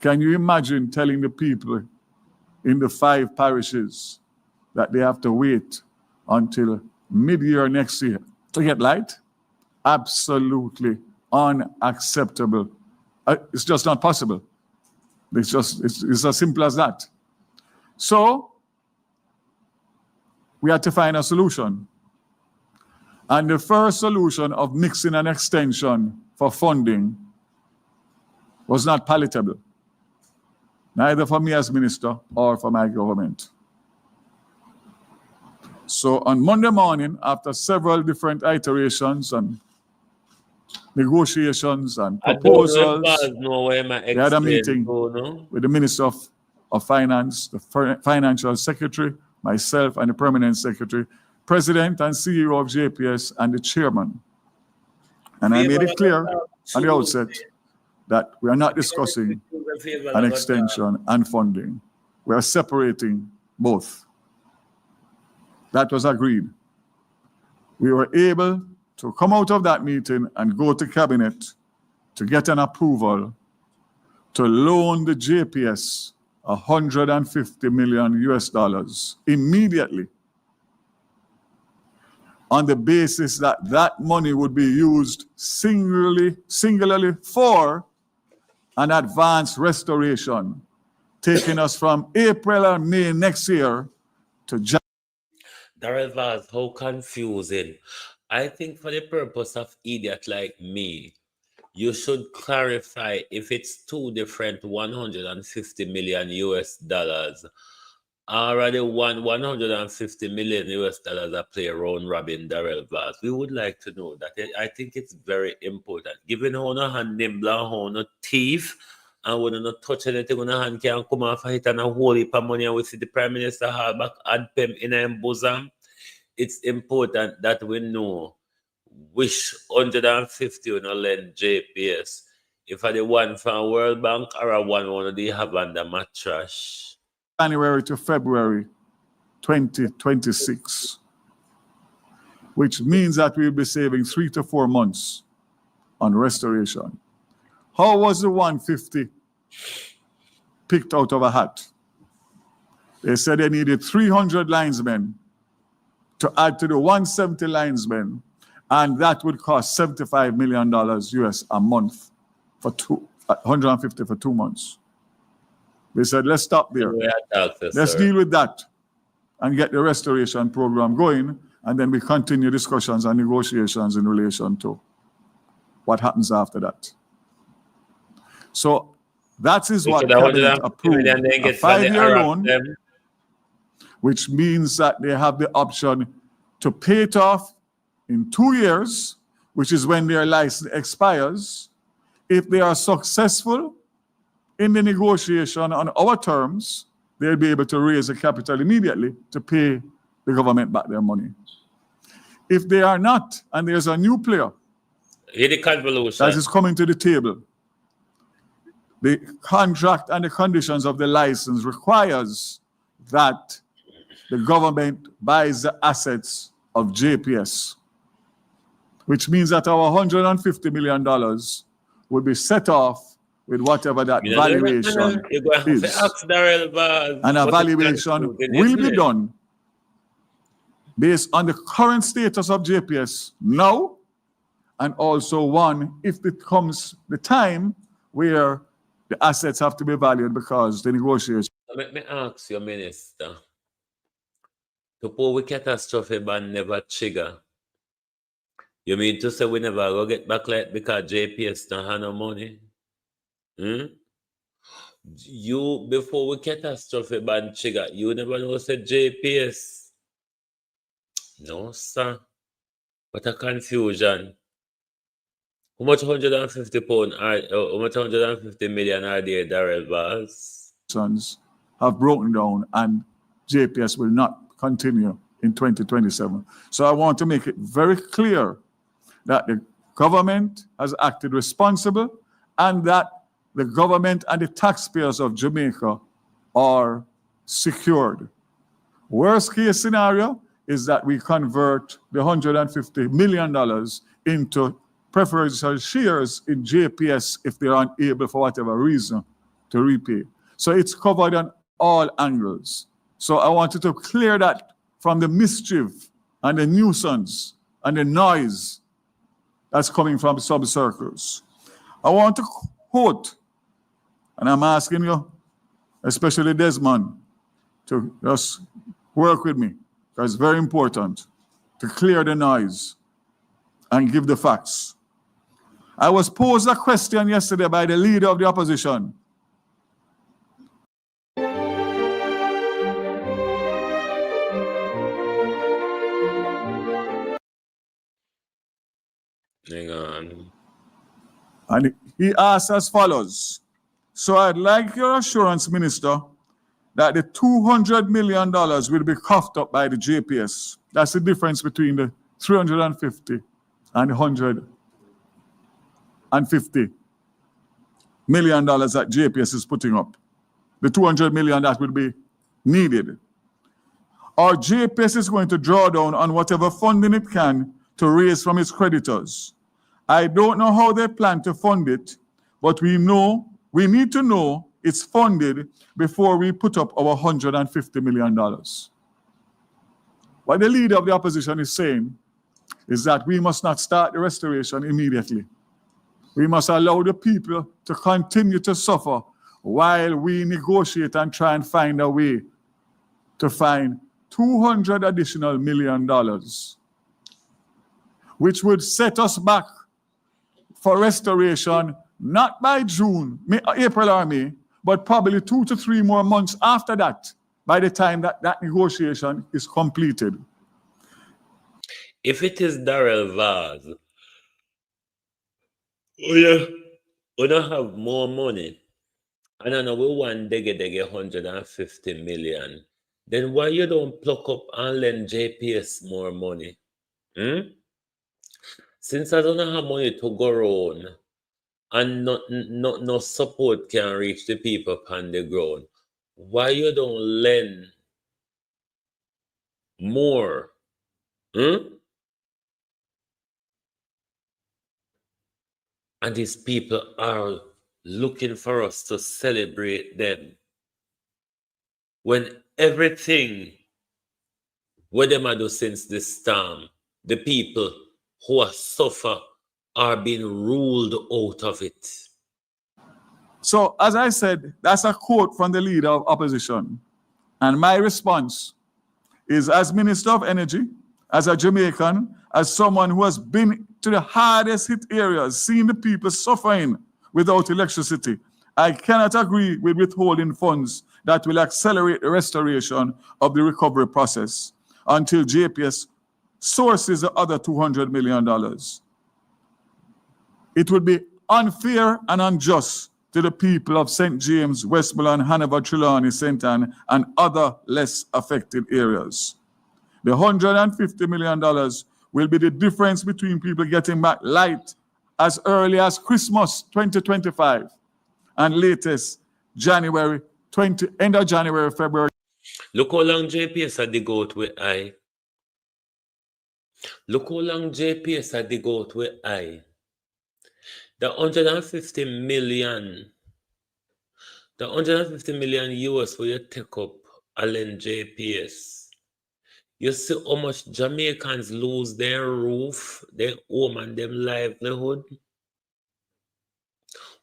Can you imagine telling the people in the 5 parishes that they have to wait until mid-year next year to get light? Absolutely unacceptable. It's just not possible. It's as simple as that. So we had to find a solution. And the first solution of mixing an extension for funding was not palatable, neither for me as minister or for my government. So on Monday morning, after several different iterations and negotiations and proposals, we had a meeting with the Minister of Finance, the Financial Secretary, myself and the Permanent Secretary, President and CEO of JPS, and the Chairman. And I made it clear at the outset that we are not discussing an extension and funding. We are separating both. That was agreed. We were able to come out of that meeting and go to Cabinet to get an approval to loan the JPS $150 million US immediately, on the basis that that money would be used singularly for an advanced restoration, taking us from April or May next year to January. Darrell Vaz, how confusing. I think for the purpose of idiot like me, you should clarify if it's two different 150 million US dollars. Already 150 million US dollars a play round robin Darrell Vaz. We would like to know that. I think it's very important. Given how no hand nimble and how no thief, and when no touch anything on hand can come off it and a whole heap of money, and we see the Prime Minister hard back and pem in a bosom. It's important that we know which 150 we no lend JPS. If I the one from World Bank or a one they have under mattress. January to February 2026, which means that we'll be saving 3 to 4 months on restoration. How was the 150 picked out of a hat? They said they needed 300 linesmen to add to the 170 linesmen, and that would cost $75 million US a month for 150 for 2 months. They said, let's stop there. Let's deal with that and get the restoration program going, and then we continue discussions and negotiations in relation to what happens after that. So that is what Cabinet approved, a 5-year loan, which means that they have the option to pay it off in 2 years, which is when their license expires. If they are successful in the negotiation on our terms, they'll be able to raise the capital immediately to pay the government back their money. If they are not, and there's a new player that is coming to the table, the contract and the conditions of the license requires that the government buys the assets of JPS, which means that our $150 million will be set off with whatever that valuation is. And a valuation will be done based on the current status of JPS now and also one if it comes the time where the assets have to be valued because the negotiation. Let me ask you, Minister. Suppose we catastrophe ban never trigger. You mean to say we never go get back like because JPS don't have no money? You, before we catastrophe ban trigger, you never know said JPS. No, sir. What a confusion. How much 150 pound are how much 150 million are there, Darrell Vaz? Sons have broken down and JPS will not continue in 2027. So I want to make it very clear that the government has acted responsible and that the government and the taxpayers of Jamaica are secured. Worst case scenario is that we convert the $150 million into preferential shares in JPS if they're unable for whatever reason to repay. So it's covered on all angles. So I wanted to clear that from the mischief and the nuisance and the noise that's coming from sub-circles. I want to quote, and I'm asking you, especially Desmond, to just work with me, because it's very important to clear the noise and give the facts. I was posed a question yesterday by the leader of the opposition. Hang on. And he asked as follows. So I'd like your assurance, Minister, that the $200 million will be coughed up by the JPS. That's the difference between the 350 and $150 million that JPS is putting up. The 200 million that will be needed. Or JPS is going to draw down on whatever funding it can to raise from its creditors. I don't know how they plan to fund it, but we need to know it's funded before we put up our $150 million. What the leader of the opposition is saying is that we must not start the restoration immediately. We must allow the people to continue to suffer while we negotiate and try and find a way to find $200 additional million, which would set us back for restoration, not by June, April or May, but probably 2 to 3 more months after that, by the time that negotiation is completed. If it is Darrell Vaz, we don't have more money, and I know we want dege 150 million, then why you don't pluck up and lend JPS more money? Since I don't have money to go around and no support can reach the people on the ground, why you don't lend more? And these people are looking for us to celebrate them. When everything what them do since the storm, the people who are suffer are being ruled out of it. So, as I said, that's a quote from the leader of opposition. And my response is, as Minister of Energy, as a Jamaican, as someone who has been to the hardest hit areas, seeing the people suffering without electricity, I cannot agree with withholding funds that will accelerate the restoration of the recovery process until JPS sources the other $200 million. It would be unfair and unjust to the people of St. James, Westmoreland, Hanover, Trelawney, St. Ann, and other less affected areas. The $150 million will be the difference between people getting back light as early as Christmas 2025 and latest January 20, end of January, February. Look how long JPS had to go with I. Look how long JPS had to go with I. The 150 million US will you take up Allen JPS. You see how much Jamaicans lose their roof, their home, and their livelihood?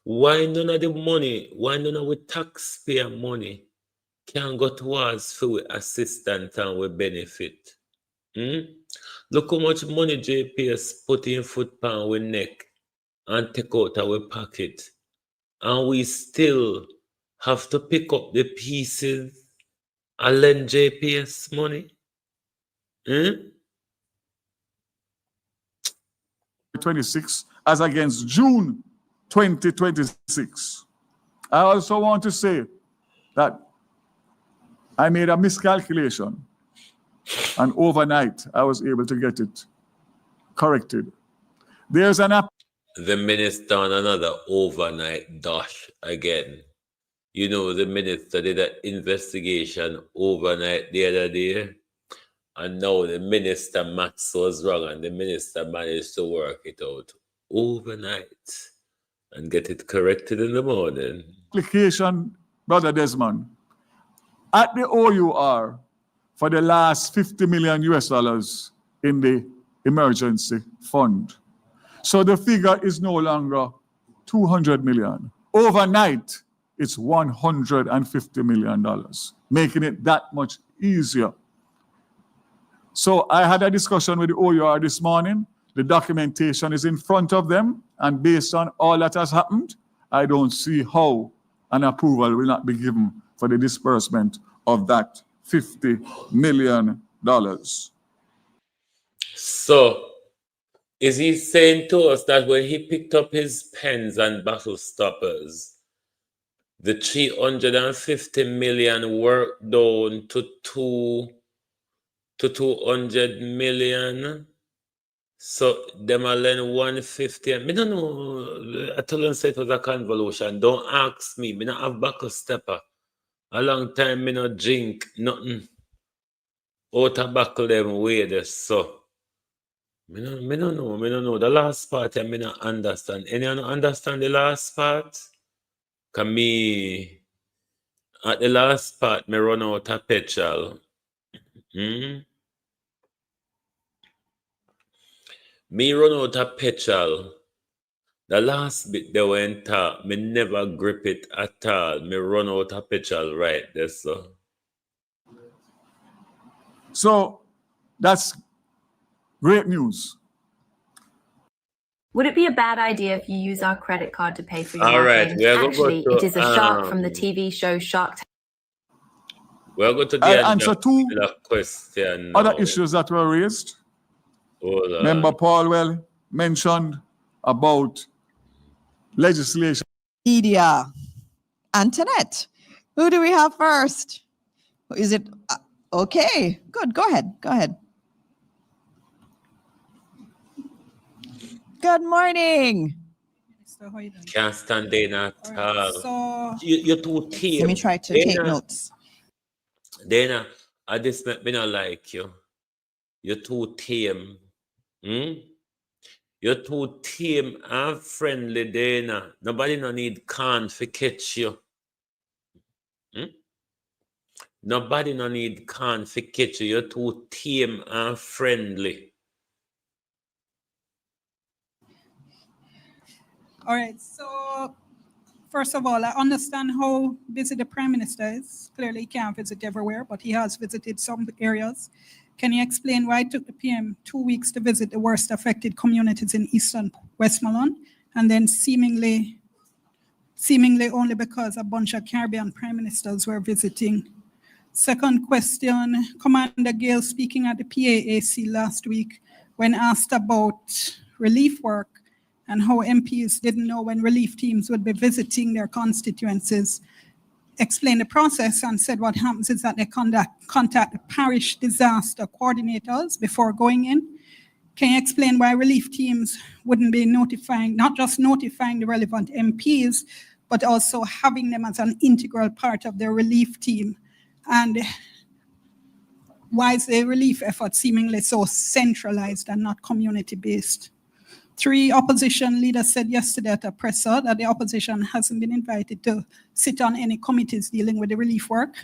Why none of the money, why none of the taxpayer money can go towards for assistance and we benefit? Look how much money JPS put in foot pan with neck and take out our pocket. And we still have to pick up the pieces and lend JPS money. 26 as against June 2026. I also want to say that I made a miscalculation, and overnight I was able to get it corrected. There's an app. The minister on another overnight dash again. You know, the minister did an investigation overnight the other day, and now the minister maths was wrong, and the minister managed to work it out overnight and get it corrected in the morning. Application, Brother Desmond, at the OUR for the last $50 million US in the emergency fund. So the figure is no longer 200 million. Overnight, it's $150 million, making it that much easier. So I had a discussion with the OUR this morning. The documentation is in front of them, and based on all that has happened, I don't see how an approval will not be given for the disbursement of that $50 million. So, is he saying to us that when he picked up his pens and bottle stoppers, the 350 million worked down to 200 million? So them a lend 150. I don't know. I told him say it was a convolution. Don't ask me. Me not have buckle stepper. A long time me not drink nothing. Out of buckle them way this. So me don't know. The last part I me not understand. Anyone understand the last part? Cause me at the last part me run out of petrol. Me run out of petrol. The last bit they went up, me never grip it at all. Me run out of petrol right there, so. So that's great news. Would it be a bad idea if you use our credit card to pay for your All right, marketing? we are Actually, going to, it is a shark from the TV show Shark Tank. We'll go to the answer two question other issues that were raised. Member Paulwell mentioned about legislation. Media. Antoinette, who do we have first? Is it okay? Good. Go ahead. Good morning. Can't stand Dana at all. So You're too tame. Let me try to take notes. Dana, I just make me not like you. You're too tame. You're too tame and friendly, Dana. Nobody no need can for catch you. Nobody no need can for catch you. You're too tame and friendly. All right, so first of all, I understand how busy the Prime Minister is. Clearly, he can't visit everywhere, but he has visited some areas. Can you explain why it took the PM 2 weeks to visit the worst affected communities in Eastern Westmoreland, and then seemingly only because a bunch of Caribbean Prime Ministers were visiting? Second question, Commander Gale speaking at the PAAC last week when asked about relief work and how MPs didn't know when relief teams would be visiting their constituencies, explained the process and said what happens is that they contact the parish disaster coordinators before going in. Can you explain why relief teams wouldn't be not just notifying the relevant MPs, but also having them as an integral part of their relief team? And why is the relief effort seemingly so centralized and not community-based? 3 opposition leaders said yesterday at a presser that the opposition hasn't been invited to sit on any committees dealing with the relief work.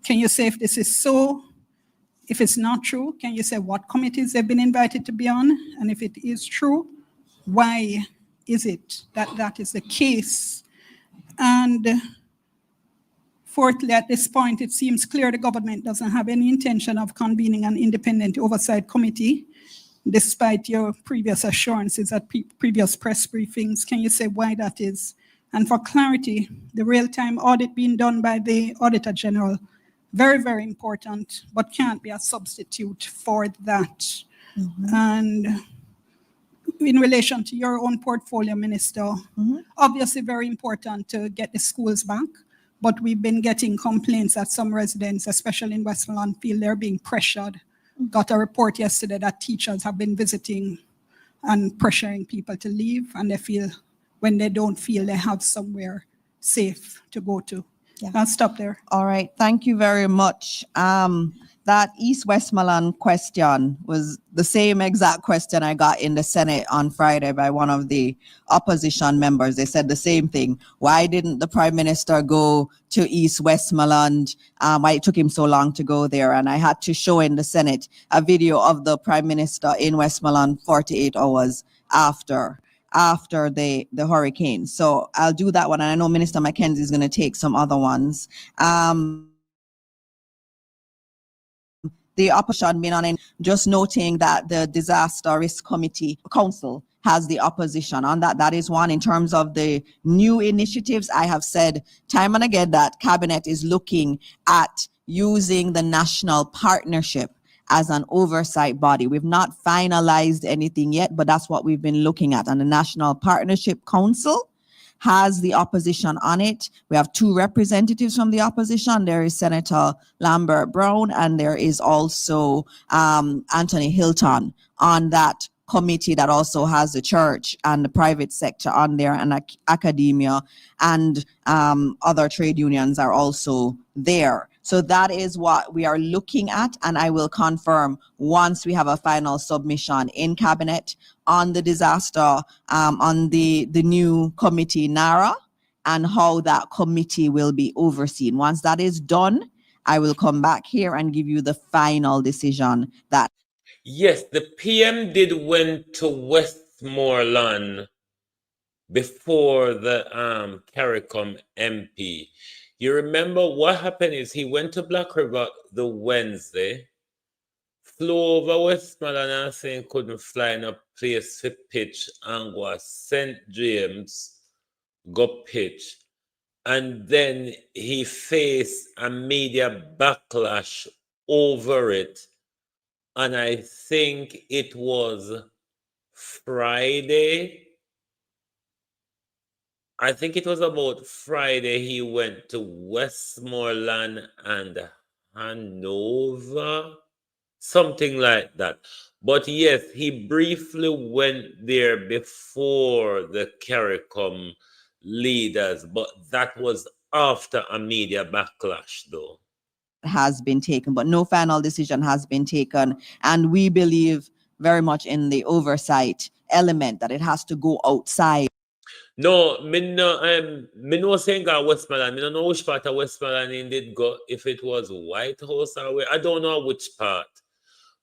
Can you say if this is so? If it's not true, can you say what committees they've been invited to be on? And if it is true, why is it that that is the case? And fourthly, at this point, it seems clear the government doesn't have any intention of convening an independent oversight committee, despite your previous assurances at previous press briefings. Can you say why that is? And for clarity, the real-time audit being done by the Auditor General, very, very important, but can't be a substitute for that. And in relation to your own portfolio, Minister, obviously very important to get the schools back, but we've been getting complaints that some residents, especially in Westmoreland, feel they're being pressured. Got a report yesterday that teachers have been visiting and pressuring people to leave, and they feel when they don't feel they have somewhere safe to go to. I'll stop there. All right, thank you very much. That East Westmoreland question was the same exact question I got in the Senate on Friday by one of the opposition members. They said the same thing. Why didn't the Prime Minister go to East Westmoreland? Why it took him so long to go there? And I had to show in the Senate a video of the Prime Minister in Westmoreland 48 hours after the hurricane. So I'll do that one. And I know Minister Mackenzie is going to take some other ones. The opposition been on it, just noting that the Disaster Risk Committee Council has the opposition on that. That is one. In terms of the new initiatives, I have said time and again that Cabinet is looking at using the national partnership as an oversight body. We've not finalized anything yet, but that's what we've been looking at. And the National Partnership Council has the opposition on it. We have two representatives from the opposition. There is Senator Lambert Brown, and there is also Anthony Hilton on that committee that also has the church and the private sector on there, and academia and other trade unions are also there. So that is what we are looking at, and I will confirm once we have a final submission in Cabinet on the disaster, on the new committee, NARA, and how that committee will be overseen. Once that is done, I will come back here and give you the final decision that. Yes, the PM did went to Westmoreland before the CARICOM MP. You remember what happened is he went to Black River the Wednesday, flew over Westmoreland and saying couldn't fly in a place for pitch and go St. James, go pitch. And then he faced a media backlash over it. And I think it was Friday. I think it was about Friday he went to Westmoreland and Hanover, something like that. But yes, he briefly went there before the CARICOM leaders, but that was after a media backlash though. Has been taken, but no final decision has been taken. And we believe very much in the oversight element that it has to go outside. No, me no saying go Westmoreland. Me don't know which part of Westmoreland he did go, if it was White House or where. I don't know which part.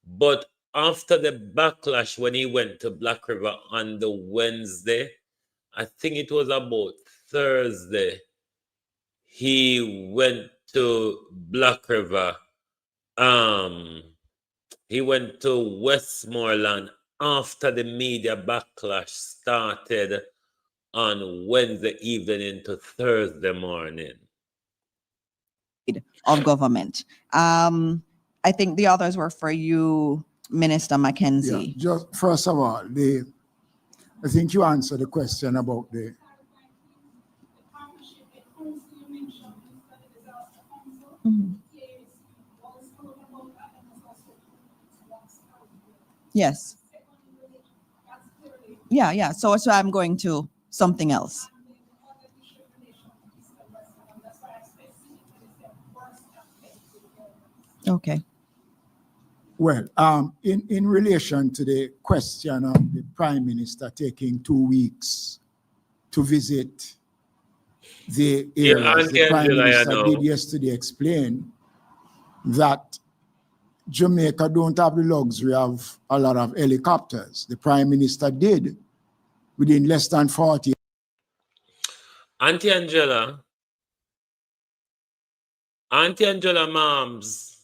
But after the backlash when he went to Black River on the Wednesday, I think it was about Thursday, he went to Black River. He went to Westmoreland after the media backlash started on Wednesday evening into Thursday morning. Of government. I think the others were for you, Minister Mackenzie. Yeah, just first of all, I think you answered the question about the. Yes. Yeah. So I'm going to something else. Okay. Well, in relation to the question of the Prime Minister taking 2 weeks to visit the areas, the Prime Minister did yesterday explain that Jamaica don't have the luxury of a lot of helicopters. The Prime Minister did within less than 40. Auntie Angela, moms,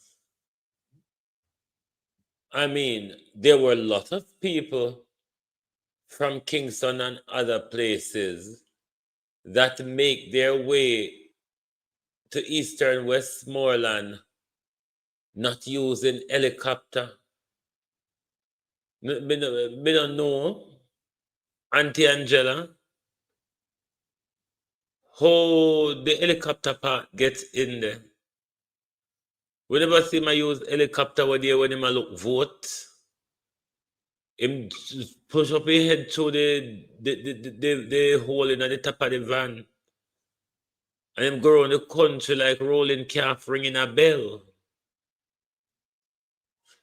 I mean, there were a lot of people from Kingston and other places that make their way to Eastern Westmoreland not using helicopter. Me don't know, Auntie Angela, how the helicopter part gets in there. We never see my use helicopter when him a look vote. Him just push up his head through the hole in the top of the van. And him go around the country like rolling calf ringing a bell.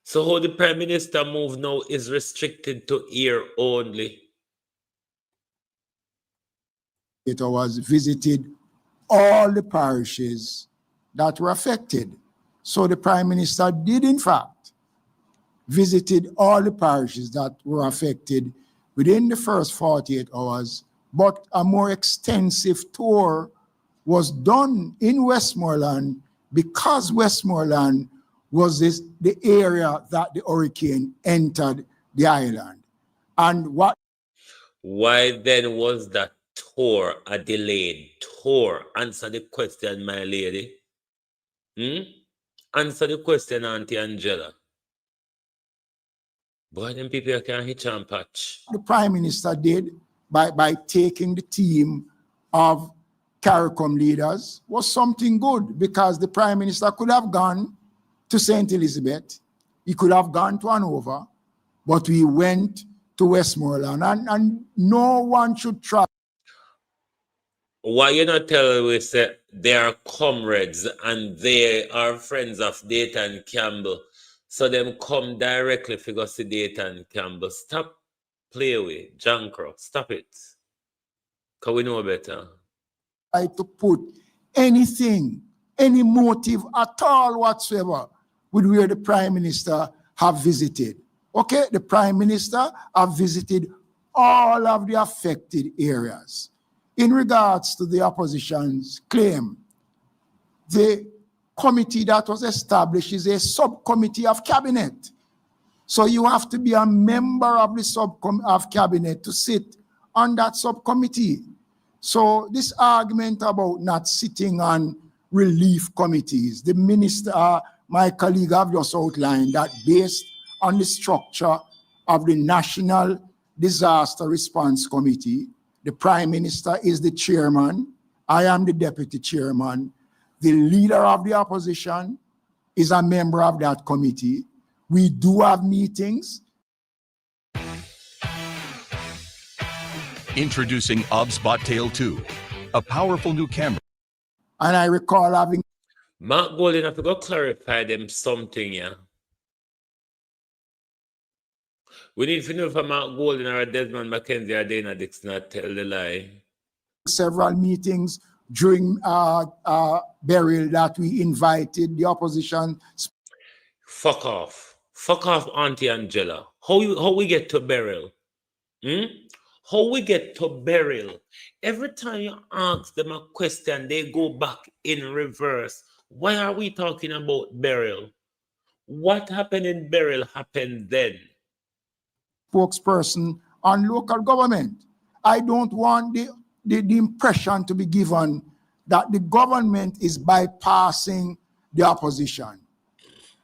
So how the Prime Minister move now is restricted to air only. It was visited all the parishes that were affected. So the Prime Minister did, in fact, visited all the parishes that were affected within the first 48 hours, but a more extensive tour was done in Westmoreland because Westmoreland was the area that the hurricane entered the island. And why then was that tour a delayed tour? Answer the question, my lady. Answer the question, Auntie Angela. Boy, them people can't hitch and patch. The Prime Minister did by taking the team of CARICOM leaders was something good, because the Prime Minister could have gone to St. Elizabeth, he could have gone to Hanover, but we went to Westmoreland, and no one should try. Why you not tell we say they are comrades and they are friends of Dayton Campbell, so them come directly for go see Dayton Campbell? Stop play with John Crow. Stop it. Because we know better. To put anything, any motive at all whatsoever with where the Prime Minister have visited. Okay, the Prime Minister have visited all of the affected areas. In regards to the opposition's claim, the committee that was established is a subcommittee of cabinet. So you have to be a member of the of cabinet to sit on that subcommittee. So this argument about not sitting on relief committees, the minister, my colleague have just outlined that based on the structure of the National Disaster Response Committee, the Prime Minister is the chairman, I am the deputy chairman, the leader of the opposition is a member of that committee. We do have meetings. Introducing OBSBot Tail 2, a powerful new camera. And I recall having... Mark Golden, I forgot to clarify them something, yeah. We need to know if Mark Golden or Desmond McKenzie or Dana Dixon not tell the lie. Several meetings during burial that we invited the opposition. Fuck off. Fuck off, Auntie Angela. How we get to burial? How we get to burial? Every time you ask them a question, they go back in reverse. Why are we talking about burial? What happened in burial happened then? Spokesperson on local government. I don't want the impression to be given that the government is bypassing the opposition.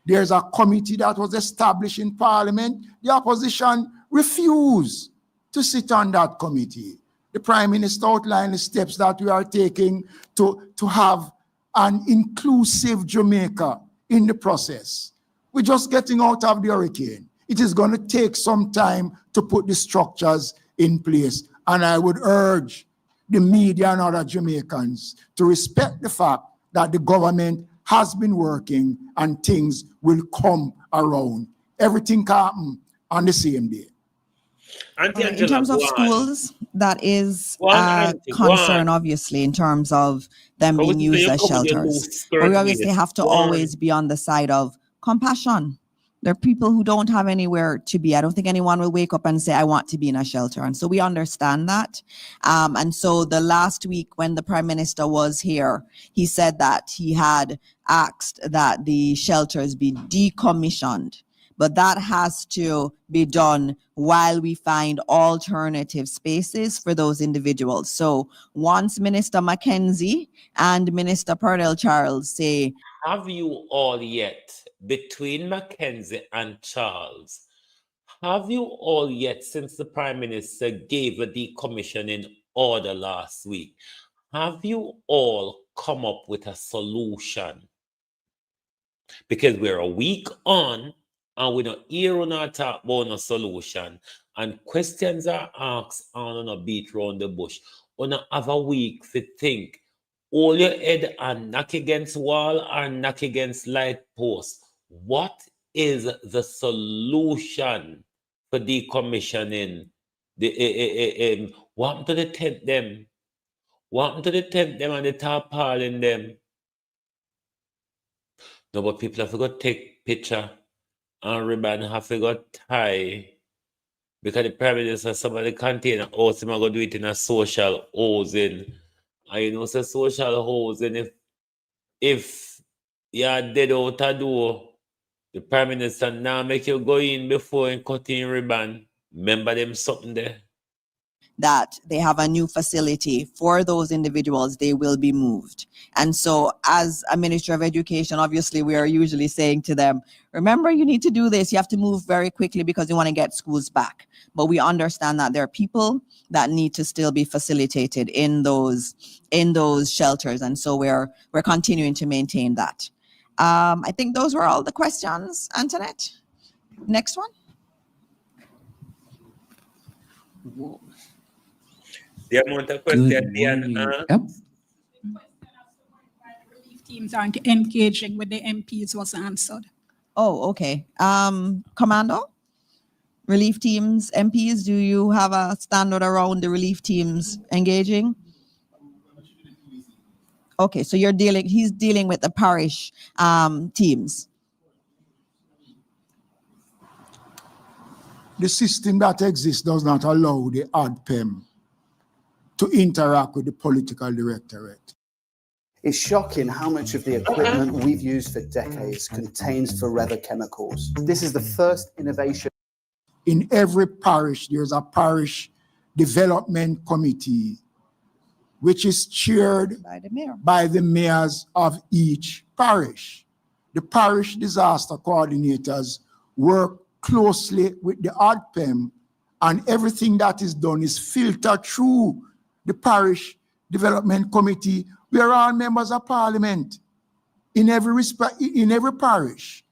There's a committee that was established in Parliament. The opposition refused to sit on that committee. The Prime Minister outlined the steps that we are taking to have an inclusive Jamaica in the process. We're just getting out of the hurricane. It is going to take some time to put the structures in place. And I would urge the media and other Jamaicans to respect the fact that the government has been working and things will come around. Everything can happen on the same day. In terms of schools, that is a concern, obviously, in terms of them being used as shelters. But we obviously have to always be on the side of compassion There are people who don't have anywhere to be. I don't think anyone will wake up and say, I want to be in a shelter. And so we understand that. And so the last week when the Prime Minister was here, he said that he had asked that the shelters be decommissioned. But that has to be done while we find alternative spaces for those individuals. So once Minister Mackenzie and Minister Purnell Charles say, have you all yet, between Mackenzie and Charles, have you all yet, since the Prime Minister gave a decommissioning order last week, have you all come up with a solution? Because we're a week on and we don't hear or talk about no solution, and questions are asked on a beat round the bush. On have a week to think. Hold your head and knock against wall or knock against light post. What is the solution for decommissioning? What happened to the tent them? What happened to the tent them and the tarpaulin them? No, but people have to take picture and ribbon have to tie, because the Prime Minister, some of the container house, I'm going to do it in a social housing. And you know, so social housing, if you're dead out a door, the Prime Minister now make you go in before and cut in ribbon. Remember them something there? That they have a new facility for those individuals, they will be moved. And so as a Ministry of Education, obviously we are usually saying to them, remember, you need to do this. You have to move very quickly because you want to get schools back. But we understand that there are people that need to still be facilitated in those shelters. And so we're continuing to maintain that. I think those were all the questions, Antoinette. Next one. Whoa. The amount of questions relief teams aren't engaging with the MPs was answered. Oh, okay. Commando, relief teams, MPs, do you have a standard around the relief teams engaging? Okay, so he's dealing with the parish teams. The system that exists does not allow the ADPEM to interact with the political directorate. It's shocking how much of the equipment we've used for decades contains forever chemicals. This is the first innovation. In every parish, there's a parish development committee, which is chaired by the mayors of each parish. The parish disaster coordinators work closely with the ADPEM, and everything that is done is filtered through the parish development committee. We are all members of parliament in every parish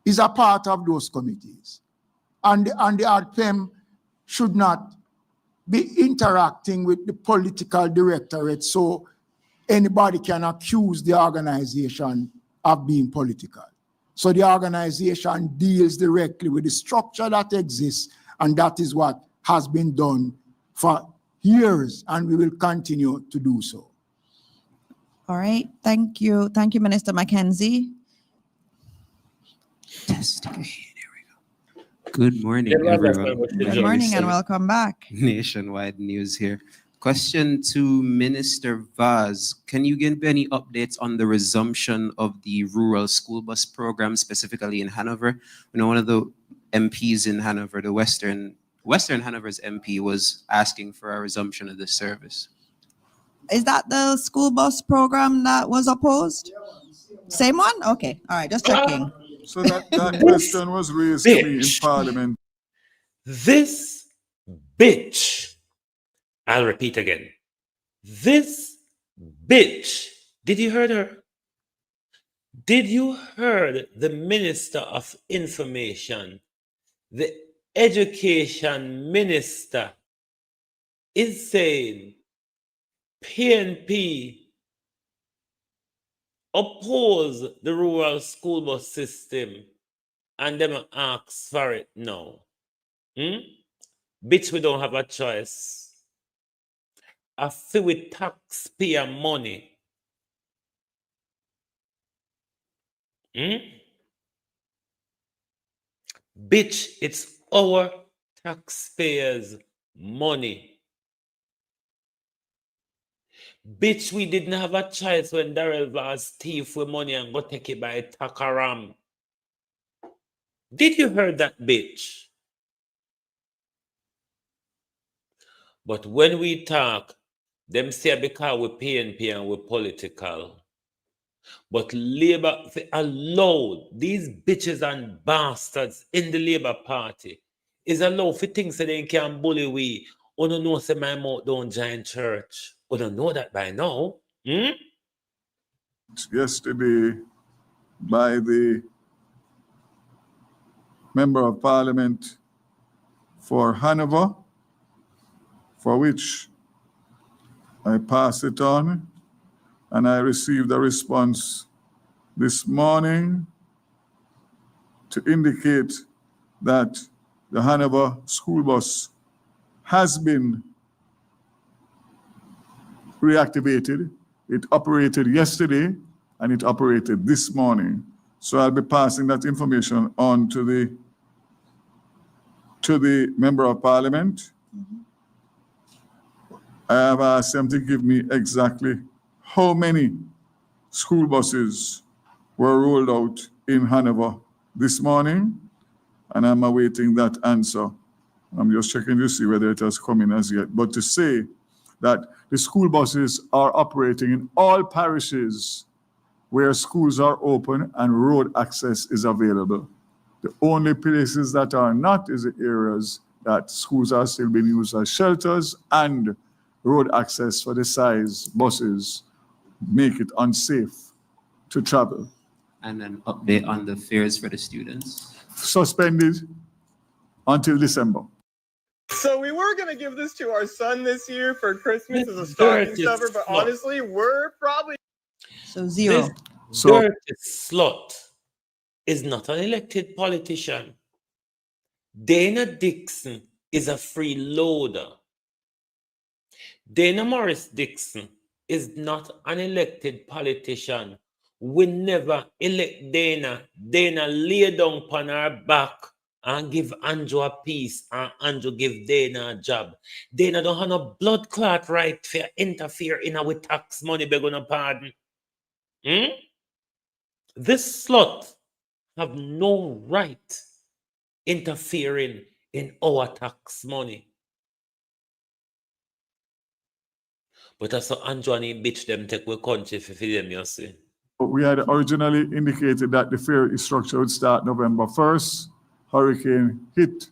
is a part of those committees. And the ADPEM should not be interacting with the political directorate so anybody can accuse the organization of being political. So the organization deals directly with the structure that exists, and that is what has been done for years, and we will continue to do so. All right, thank you. Thank you, Minister Mackenzie. Good morning, everyone. Good morning and welcome back. Nationwide news here. Question to Minister Vaz. Can you give any updates on the resumption of the rural school bus program, specifically in Hanover? You know, one of the MPs in Hanover, the Western Hanover's MP, was asking for a resumption of the service. Is that the school bus program that was opposed? Same one? Okay. All right, just checking. So that question was raised to me in Parliament. This bitch, I'll repeat again. This bitch, did you heard her? Did you heard the Minister of Information, the Education Minister is saying PNP oppose the rural school bus system and them ask for it now. Bitch, we don't have a choice. I feel with taxpayer money. Bitch, it's our taxpayers' money. Bitch, we didn't have a choice when Darrell Vaz thief with money and go take it by Takaram. Did you hear that, bitch? But when we talk, them say because we PNP and we're political. But Labour allowed these bitches and bastards in the Labour Party is allowed for things that they can bully we. You don't know say my mouth don't join church. You don't know that by now. Yesterday by the Member of Parliament for Hanover, for which I passed it on, and I received a response this morning to indicate that the Hanover school bus has been reactivated. It operated yesterday and it operated this morning. So I'll be passing that information on to the Member of Parliament. I have asked them to give me exactly how many school buses were rolled out in Hanover this morning, and I'm awaiting that answer. I'm just checking to see whether it has come in as yet. But to say that the school buses are operating in all parishes where schools are open and road access is available. The only places that are not is the areas that schools are still being used as shelters, and road access for the size buses make it unsafe to travel. And an update on the fares for the students. Suspended until December. So we were going to give this to our son this year for Christmas as a stocking stuffer, but honestly, we're probably... So zero. This dirty slut is not an elected politician. Dana Dixon is a freeloader. Dana Morris Dixon is not an elected politician. We never elect Dana. Dana lay down on her back and give Andrew a piece, and Andrew give Dana a job. Dana don't have no blood clot right to interfere in our tax money, beg on a pardon. This slut have no right interfering in our tax money. But that's how Andrew and him bitch them take our country for them, you see. We had originally indicated that the fare structure would start November 1st. Hurricane hit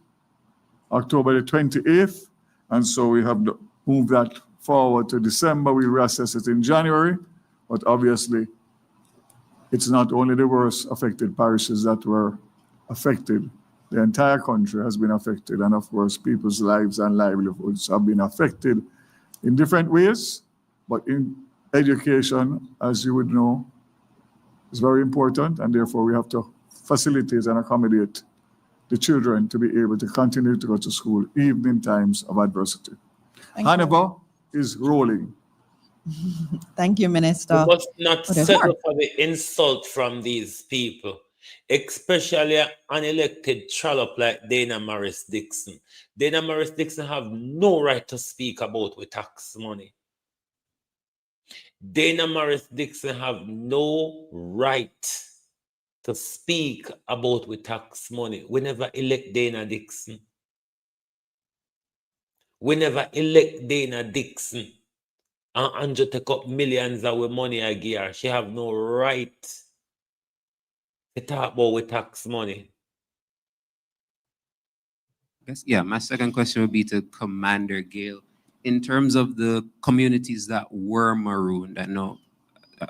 October the 28th, and so we have moved that forward to December. We reassess it in January, but obviously it's not only the worst affected parishes that were affected. The entire country has been affected, and of course people's lives and livelihoods have been affected in different ways, but in education, as you would know, is very important, and therefore we have to facilitate and accommodate the children to be able to continue to go to school even in times of adversity. Hanover is rolling. Thank you, Minister. We must not settle for the insult from these people, especially an unelected trollop like Dana Morris Dixon. Dana Morris Dixon have no right to speak about with tax money. Dana Morris Dixon have no right to speak about with tax money. We never elect Dana Dixon. We never elect Dana Dixon. And Andrew take up millions of money a year. She have no right to talk about with tax money. Yeah, my second question would be to Commander Gale. In terms of the communities that were marooned, I know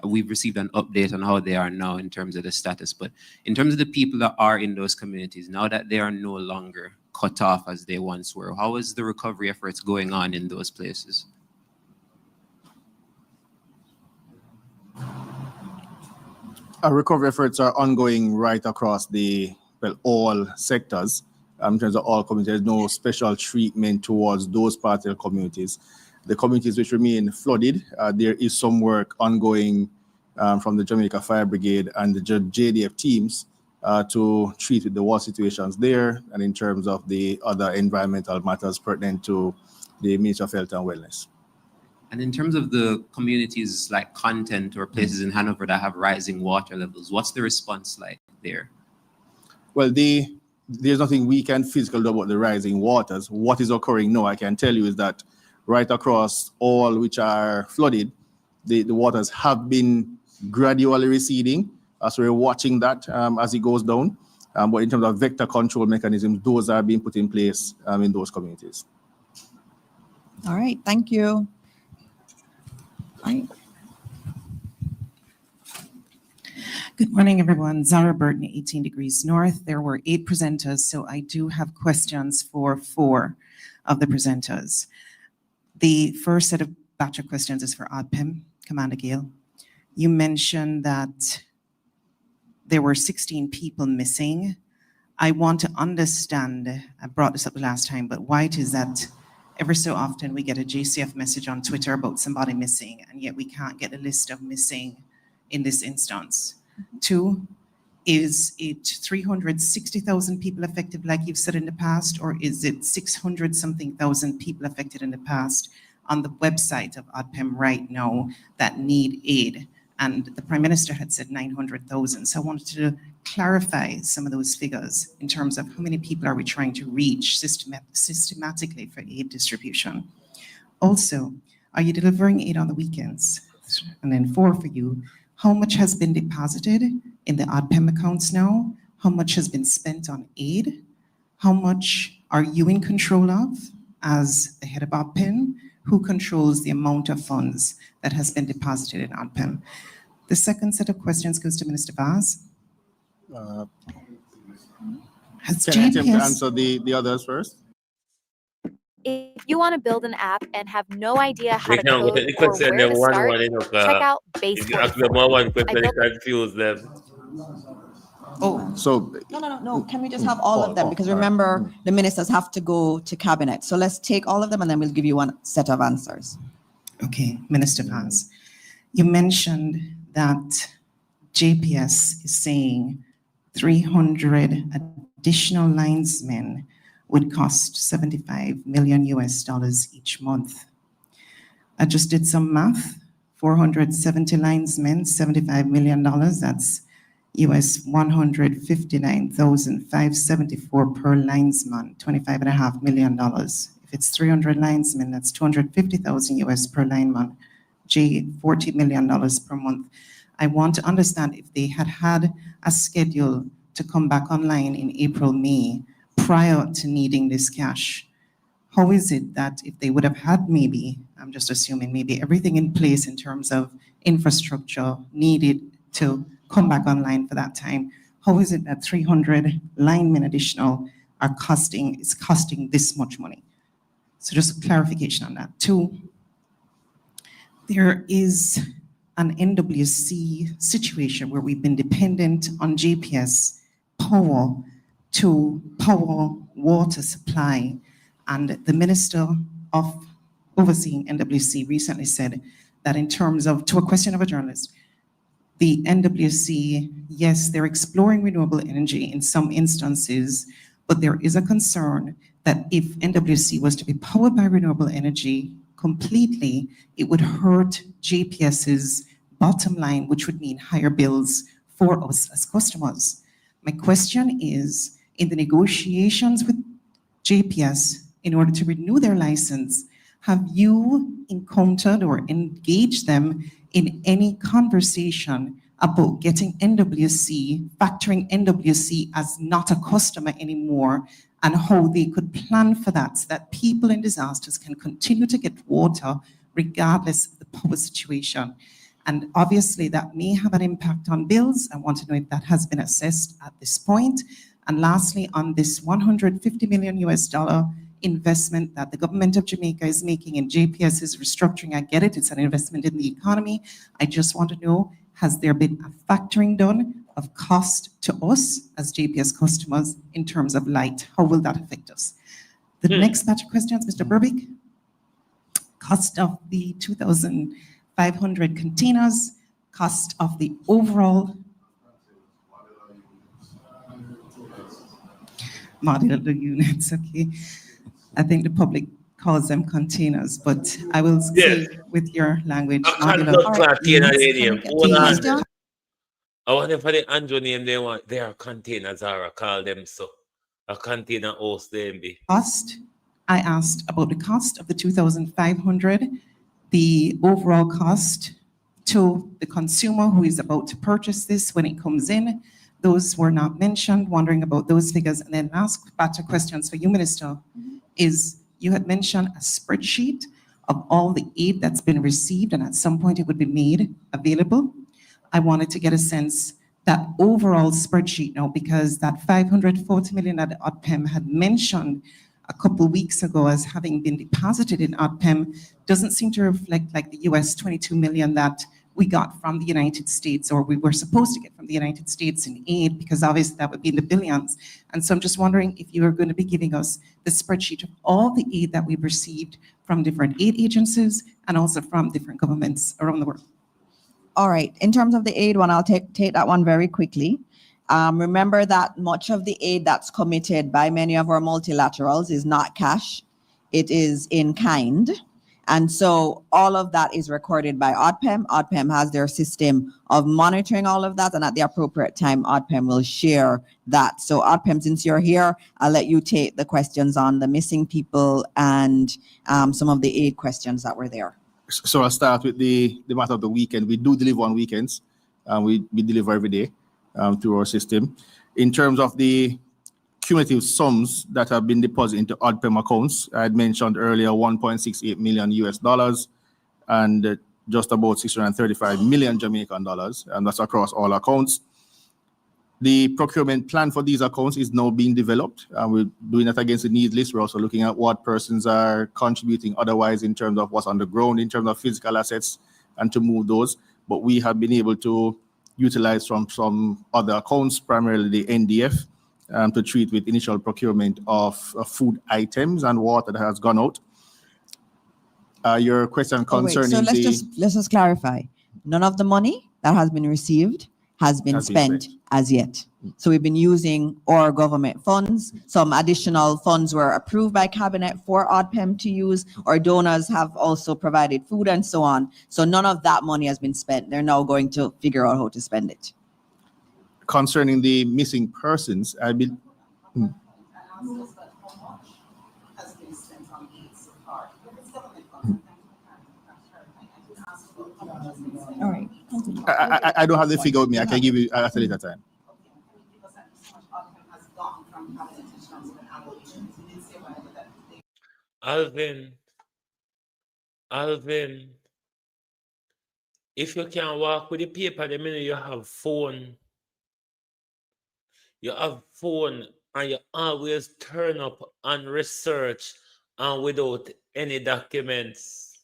we've received an update on how they are now in terms of the status, but in terms of the people that are in those communities, now that they are no longer cut off as they once were, how is the recovery efforts going on in those places? Our recovery efforts are ongoing right across all sectors. In terms of all communities, there's no special treatment towards those parts of the communities. The communities which remain flooded, there is some work ongoing from the Jamaica Fire Brigade and the JDF teams to treat with the water situations there and in terms of the other environmental matters pertinent to the Ministry of Health and Wellness. And in terms of the communities like Content or places in Hanover that have rising water levels, what's the response like there? Well, there's nothing we can physically do about the rising waters. What is occurring now, I can tell you, is that right across all which are flooded, the waters have been gradually receding. So we're watching that as it goes down. But in terms of vector control mechanisms, those are being put in place in those communities. All right, thank you. Good morning, everyone. Zara Burton, 18 Degrees North. There were 8 presenters, so I do have questions for 4 of the presenters. The first set of batch of questions is for ODPIM, Commander Gale. You mentioned that there were 16 people missing. I want to understand, I brought this up the last time, but why it is that ever so often we get a JCF message on Twitter about somebody missing, and yet we can't get a list of missing in this instance. 2, is it 360,000 people affected like you've said in the past, or is it 600 something thousand people affected in the past on the website of ODPIM right now that need aid? And the Prime Minister had said 900,000. So I wanted to clarify some of those figures in terms of how many people are we trying to reach systematically for aid distribution. Also, are you delivering aid on the weekends? And then 4 for you, how much has been deposited in the ODPIM accounts now? How much has been spent on aid? How much are you in control of as the head of ODPIM? Who controls the amount of funds that has been deposited in ODPIM? The second set of questions goes to Minister Vaz. Can I attempt to answer the others first? If you want to build an app and have no idea how to can go code to the or question where them to one start, one enough. check out If you ask them Base44. one I question, built they confuse them. Oh, so no. Can we just have all of them? Because remember, the ministers have to go to cabinet. So let's take all of them and then we'll give you one set of answers. Okay, Minister Vaz, you mentioned that JPS is saying 300 additional linesmen would cost $75 million each month. I just did some math. 470 linesmen, $75 million. That's US $159,574 per linesman, $25.5 million. If it's 300 linesmen, that's 250,000 US per lineman, $40 million per month. I want to understand if they had a schedule to come back online in April, May, prior to needing this cash. How is it that if they would have had maybe, I'm just assuming maybe everything in place in terms of infrastructure needed to come back online for that time, how is it that 300 linemen additional is costing this much money? So just a clarification on that. 2, there is an NWC situation where we've been dependent on JPS power to power water supply. And the Minister of Overseeing NWC recently said that in terms of, to a question of a journalist, the NWC, yes, they're exploring renewable energy in some instances, but there is a concern that if NWC was to be powered by renewable energy completely, it would hurt JPS's bottom line, which would mean higher bills for us as customers. My question is, in the negotiations with JPS in order to renew their license, have you encountered or engaged them in any conversation about getting NWC, factoring NWC as not a customer anymore, and how they could plan for that so that people in disasters can continue to get water regardless of the power situation? And obviously that may have an impact on bills. I want to know if that has been assessed at this point. And lastly, on this $150 million investment that the government of Jamaica is making in JPS's restructuring, I get it, it's an investment in the economy. I just want to know, has there been a factoring done of cost to us as JPS customers in terms of light? How will that affect us? The next batch of questions, Mr. Burbick. Cost of the 2,500 containers, cost of the overall. Modular units, okay. I think the public calls them containers, but I will say with your language, modular units. Hold on. I wonder for the Andrew name they are containers or I call them so. A container host they be. Cost, I asked about the cost of the 2,500, the overall cost to the consumer who is about to purchase this when it comes in. Those were not mentioned, wondering about those figures. And then last batch of questions for you, Minister, is you had mentioned a spreadsheet of all the aid that's been received, and at some point it would be made available. I wanted to get a sense that overall spreadsheet now, because that 540 million that ODPEM had mentioned a couple weeks ago as having been deposited in ODPEM doesn't seem to reflect like the US 22 million that we got from the United States, or we were supposed to get from the United States in aid, because obviously that would be in the billions. And so I'm just wondering if you are going to be giving us the spreadsheet of all the aid that we've received from different aid agencies and also from different governments around the world. All right. In terms of the aid one, I'll take that one very quickly. Remember that much of the aid that's committed by many of our multilaterals is not cash. It is in kind. And so all of that is recorded by ODPEM. ODPEM has their system of monitoring all of that. And at the appropriate time, ODPEM will share that. So ODPEM, since you're here, I'll let you take the questions on the missing people and some of the aid questions that were there. So I'll start with the matter of the weekend. We do deliver on weekends. We deliver every day through our system. In terms of the cumulative sums that have been deposited into ODPEM accounts, I had mentioned earlier $1.68 million US and just about 635 million Jamaican dollars, and that's across all accounts. The procurement plan for these accounts is now being developed. We're doing that against the needs list. We're also looking at what persons are contributing otherwise in terms of what's on the ground, in terms of physical assets, and to move those. But we have been able to utilize from some other accounts, primarily the NDF, to treat with initial procurement of food items and water that has gone out. Your question concerning so let's just clarify. None of the money that has been received has been spent as yet. So we've been using our government funds. Some additional funds were approved by Cabinet for ODPEM to use. Our donors have also provided food and so on. So none of that money has been spent. They're now going to figure out how to spend it. Concerning the missing persons, I believe. All right. I don't have the figure with me. I can give you at a later time. Alvin, if you can walk with the paper, the minute you have phone, and you always turn up and research and without any documents.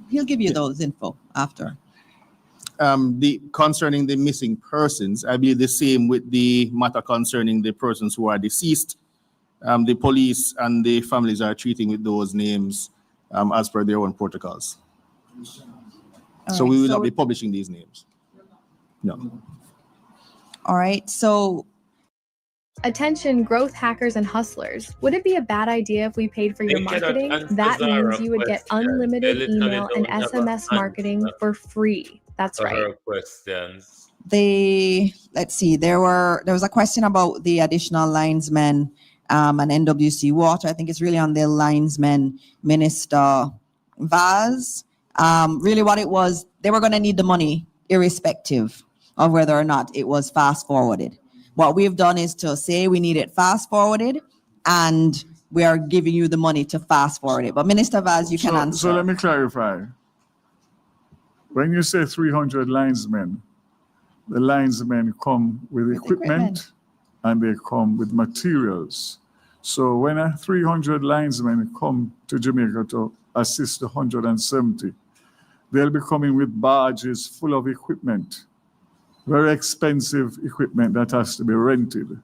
He'll give you those info after. Concerning the missing persons, I believe the same with the matter concerning the persons who are deceased. The police and the families are treating with those names as per their own protocols. So we will not be publishing these names. No. All right. So attention, growth hackers and hustlers. Would it be a bad idea if we paid for your marketing? That means you would get unlimited email and SMS marketing for free. That's right. Questions. Let's see, there was a question about the additional linesmen and NWC water. I think it's really on the linesmen, Minister Vaz. Really what it was, they were going to need the money irrespective of whether or not it was fast forwarded. What we've done is to say we need it fast forwarded, and we are giving you the money to fast forward it. But Minister Vaz, you can answer. So let me clarify. When you say 300 linesmen, the linesmen come with equipment and they come with materials. So when 300 linesmen come to Jamaica to assist the 170, they'll be coming with barges full of equipment, very expensive equipment that has to be rented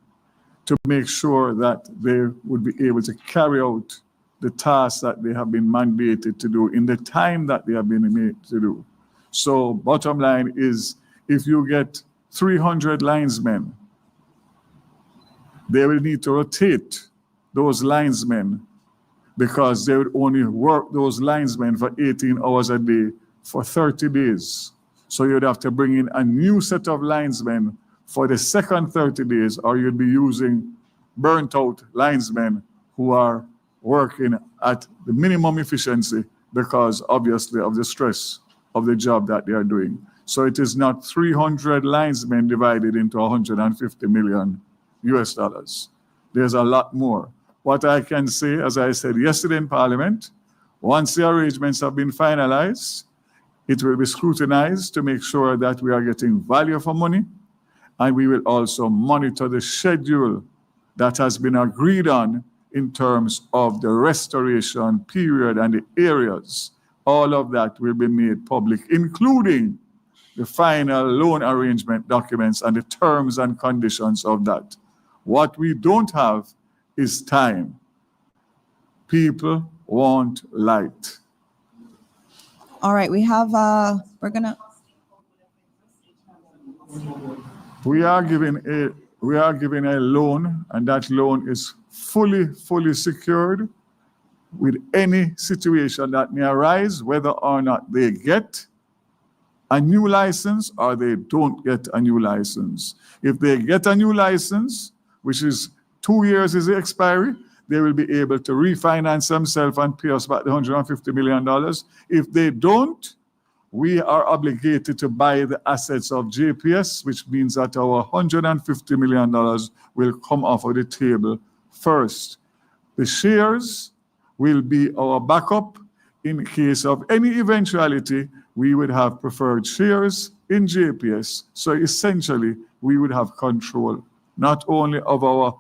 to make sure that they would be able to carry out the tasks that they have been mandated to do in the time that they have been made to do. So bottom line is, if you get 300 linesmen, they will need to rotate those linesmen because they would only work those linesmen for 18 hours a day for 30 days. So you'd have to bring in a new set of linesmen for the second 30 days, or you'd be using burnt out linesmen who are working at the minimum efficiency because obviously of the stress of the job that they are doing. So it is not 300 linesmen divided into 150 million US dollars. There's a lot more. What I can say, as I said yesterday in Parliament, once the arrangements have been finalized, it will be scrutinized to make sure that we are getting value for money, and we will also monitor the schedule that has been agreed on in terms of the restoration period and the areas. All of that will be made public, including the final loan arrangement documents and the terms and conditions of that. What we don't have is time. People want light. All right, we are giving a loan, and that loan is fully secured with any situation that may arise, whether or not they get a new license or they don't get a new license. If they get a new license, which is 2 years is the expiry, they will be able to refinance themselves and pay us back the $150 million. If they don't, we are obligated to buy the assets of JPS, which means that our $150 million will come off of the table first. The shares will be our backup. In case of any eventuality, we would have preferred shares in JPS. So essentially, we would have control not only of our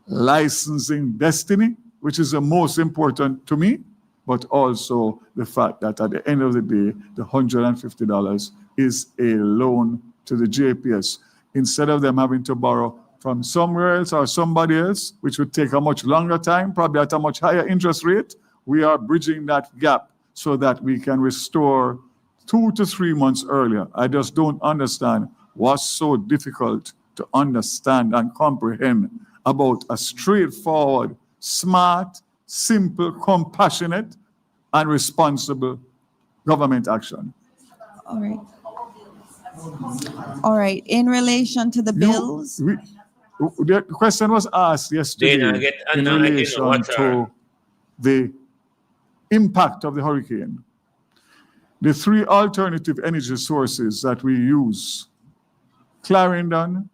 licensing destiny, which is the most important to me, but also the fact that at the end of the day, the $150 is a loan to the JPS. Instead of them having to borrow from somewhere else or somebody else, which would take a much longer time, probably at a much higher interest rate, we are bridging that gap so that we can restore 2 to 3 months earlier. I just don't understand what's so difficult to understand and comprehend about a straightforward, smart, simple, compassionate, and responsible government action. All right. All right. In relation to the bills, the question was asked yesterday in relation to the impact of the hurricane. The 3 alternative energy sources that we use, Clarendon,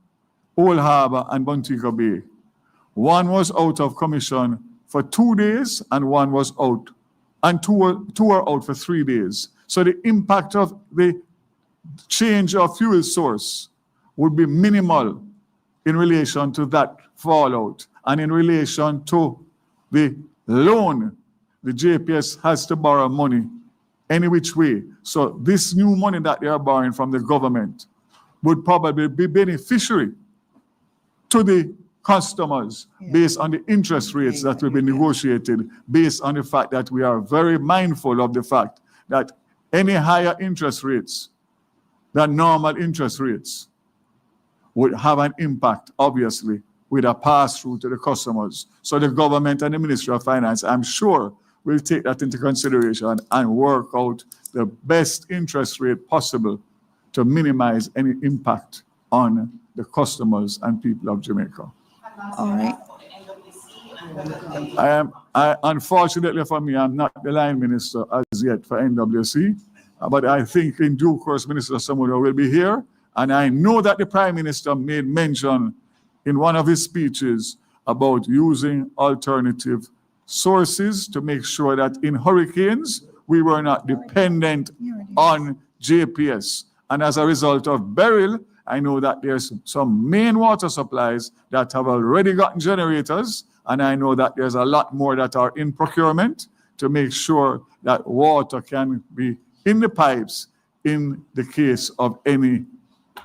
Old Harbor, and Montego Bay, one was out of commission for 2 days, and one was out, and two are out for 3 days. So the impact of the change of fuel source would be minimal in relation to that fallout. And in relation to the loan, the JPS has to borrow money any which way. So this new money that they are borrowing from the government would probably be beneficiary to the customers based on the interest rates that will be negotiated, based on the fact that we are very mindful of the fact that any higher interest rates than normal interest rates would have an impact, obviously, with a pass-through to the customers. So the government and the Ministry of Finance, I'm sure, will take that into consideration and work out the best interest rate possible to minimize any impact on the customers and people of Jamaica. All right. Unfortunately for me, I'm not the line minister as yet for NWC, but I think in due course, Minister Samuel will be here. And I know that the Prime Minister made mention in one of his speeches about using alternative sources to make sure that in hurricanes, we were not dependent on JPS. And as a result of Beryl, I know that there's some main water supplies that have already gotten generators, and I know that there's a lot more that are in procurement to make sure that water can be in the pipes in the case of any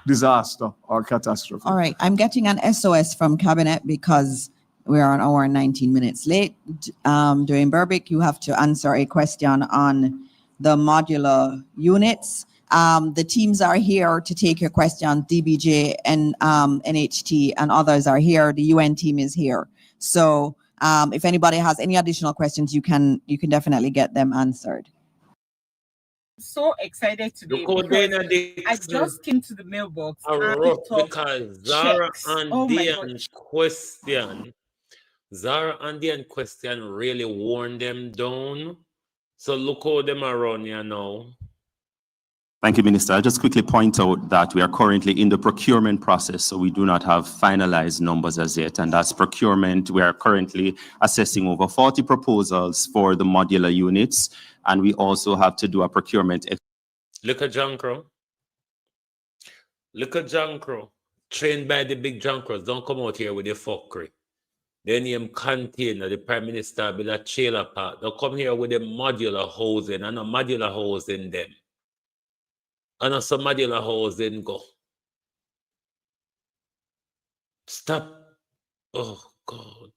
disaster or catastrophe. All right. I'm getting an SOS from Cabinet because We are an hour and 19 minutes late. During Burbick, you have to answer a question on the modular units. The teams are here to take your questions. DBJ and NHT and others are here. The UN team is here. So if anybody has any additional questions, you can definitely get them answered. So excited today because I just came to the mailbox because Zara and Diane's question, really worn them down. So look how them around here now. Thank you, Minister. I'll just quickly point out that we are currently in the procurement process, so we do not have finalized numbers as yet. And that's procurement. We are currently assessing over 40 proposals for the modular units, and we also have to do a procurement. Look at John Crow. Look at John Crow. Trained by the big John Crows. Don't come out here with your fuckery. They name container, the Prime Minister build a trailer park. Don't come here with the modular housing. And a modular housing them. And a some modular housing go. Stop. Oh, God.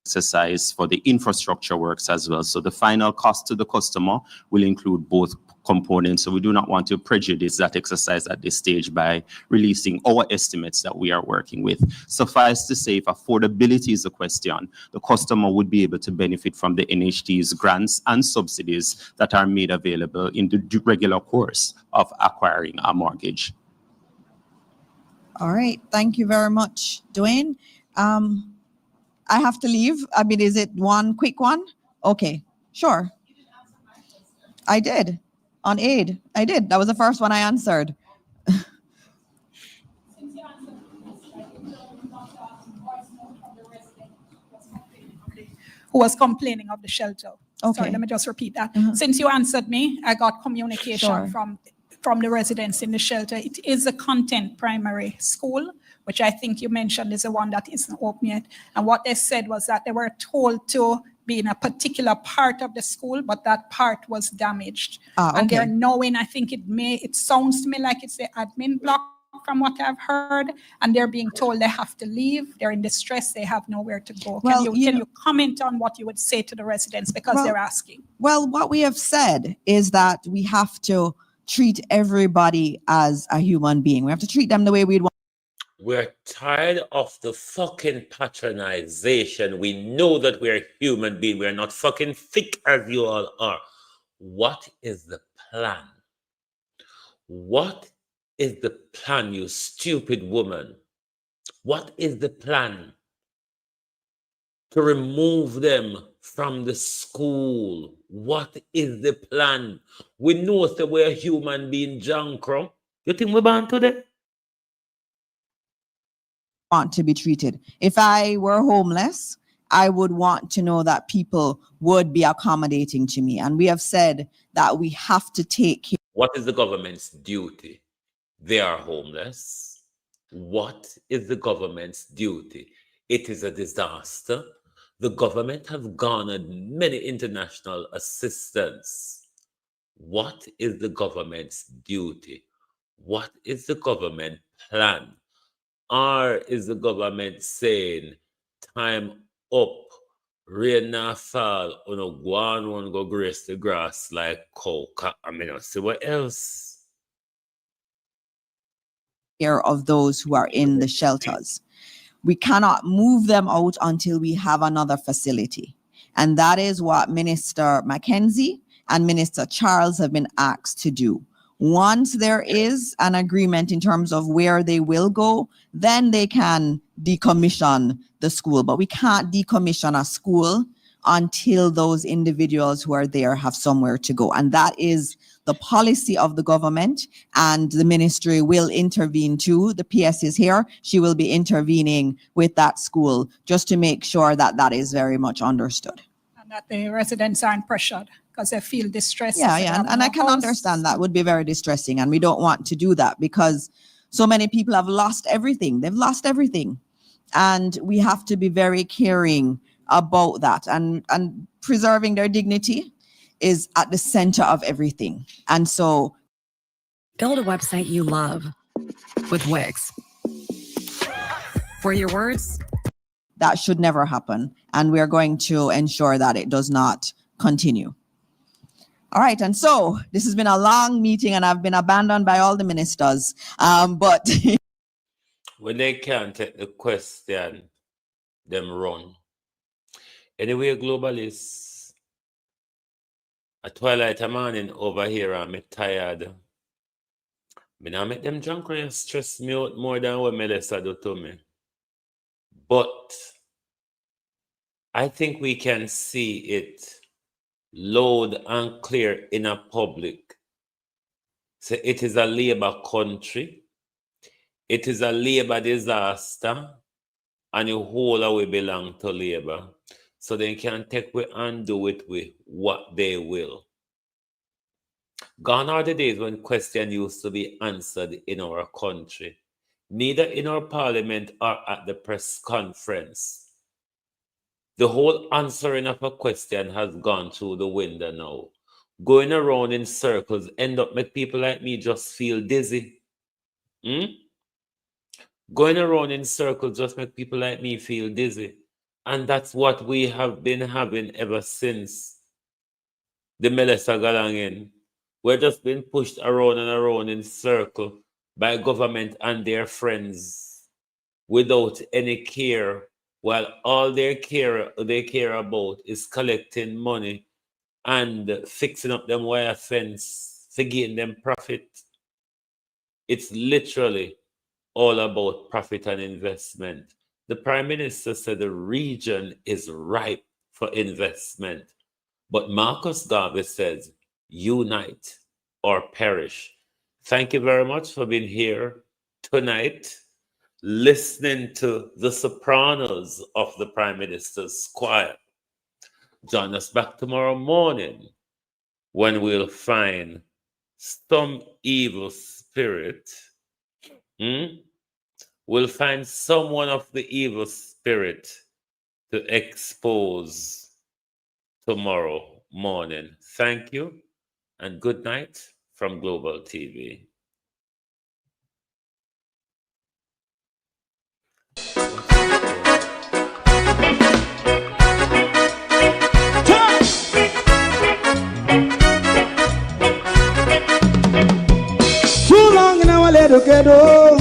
Exercise for the infrastructure works as well. So the final cost to the customer will include both components. So we do not want to prejudice that exercise at this stage by releasing our estimates that we are working with. Suffice to say, if affordability is a question, the customer would be able to benefit from the NHT's grants and subsidies that are made available in the regular course of acquiring a mortgage. All right. Thank you very much, Dwayne. I have to leave. I mean, is it one quick one? Okay, sure. I did. On aid. I did. That was the first one I answered. Who was complaining of the shelter. Okay. Sorry, let me just repeat that. Since you answered me, I got communication from the residents in the shelter. It is a content primary school, which I think you mentioned is the one that isn't open yet. And what they said was that they were told to be in a particular part of the school, but that part was damaged. And they're knowing, I think it sounds to me like it's the admin block from what I've heard, and they're being told they have to leave. They're in distress. They have nowhere to go. Well, can you comment on what you would say to the residents because they're asking? Well, what we have said is that we have to treat everybody as a human being. We have to treat them the way we'd want. We're tired of the fucking patronization. We know that we're human beings. We're not fucking thick as you all are. What is the plan? What is the plan, you stupid woman? What is the plan? To remove them from the school. What is the plan? We know that we're human being, John Crow. You think we're born today? Want to be treated. If I were homeless, I would want to know that people would be accommodating to me. And we have said that we have to take care. What is the government's duty? They are homeless. What is the government's duty? It is a disaster. The government have garnered many international assistance. What is the government's duty? What is the government plan? Or is the government saying, time up, rain not fall, go on, go grace the grass like cow? I mean, I see what else? Care of those who are in the shelters. We cannot move them out until we have another facility. And that is what Minister Mackenzie and Minister Charles have been asked to do. Once there is an agreement in terms of where they will go, then they can decommission the school. But we can't decommission a school until those individuals who are there have somewhere to go. And that is the policy of the government, and the ministry will intervene too. The PS is here. She will be intervening with that school just to make sure that that is very much understood. And that the residents aren't pressured because they feel distressed. Yeah, and I can understand that would be very distressing, and we don't want to do that because so many people have lost everything. They've lost everything, and we have to be very caring about that, and preserving their dignity is at the center of everything. And so build a website you love with Wix, where your words that should never happen. And we're going to ensure that it does not continue. All right. And so this has been a long meeting and I've been abandoned by all the ministers. But when they can't take the question, them run. Anyway, globalists, at twilight of morning over here, I'm tired. I now make them drunk and stress me out more than what Melissa do to me. But I think we can see it loud and clear in a public. So it is a labor country. It is a labor disaster. And the whole of we belong to labor. So they can take it and do it with what they will. Gone are the days when questions used to be answered in our country, neither in our parliament or at the press conference. The whole answering of a question has gone through the window now. Going around in circles end up make people like me just feel dizzy. Going around in circles just make people like me feel dizzy. And that's what we have been having ever since the Melissa Galangin. We're just being pushed around and around in circle by government and their friends without any care, while all they care about is collecting money and fixing up them wire fence to gain them profit. It's literally all about profit and investment. The Prime Minister said the region is ripe for investment. But Marcus Garvey says, unite or perish. Thank you very much for being here tonight, listening to the sopranos of the Prime Minister's choir. Join us back tomorrow morning when we'll find some evil spirit. We'll find someone of the evil spirit to expose tomorrow morning. Thank you and good night from Global TV. Too long in our little ghetto.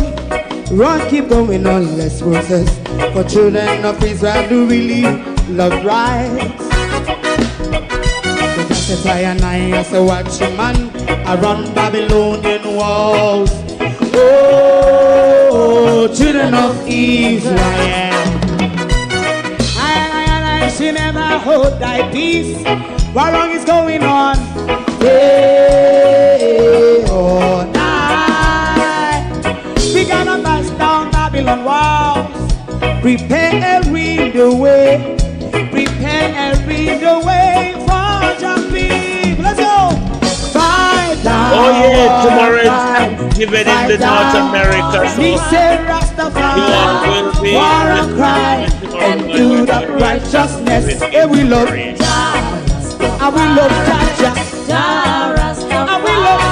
Run, keep going on, let's process. For children of Israel do really love rights. So just as I and I as a watching man, I run Babylonian walls. Oh, children of Israel. I should never hold thy peace. What wrong is going on? Day or night. We gotta bust down Babylon walls. Preparing the way. Preparing the way for your people. Let's go. Fight down. Oh yeah, tomorrow is Thanksgiving in the North America. So we say Rastafari, war and cry, and do the righteousness. And we love Jah, and we love Jah, and we love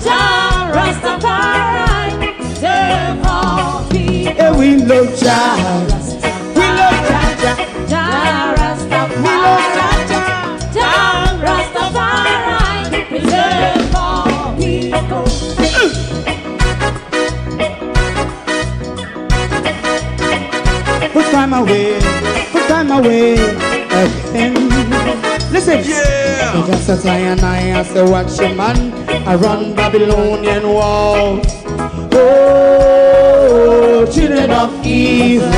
Jah, Rastafari, save all people. And we love Jah, we love Jah, Rastafari, we love Jah, Rastafari, save all people. Put time away again. Listen, yeah. Just as I and I as a watching man, I run Babylonian walls. Oh, children of Israel.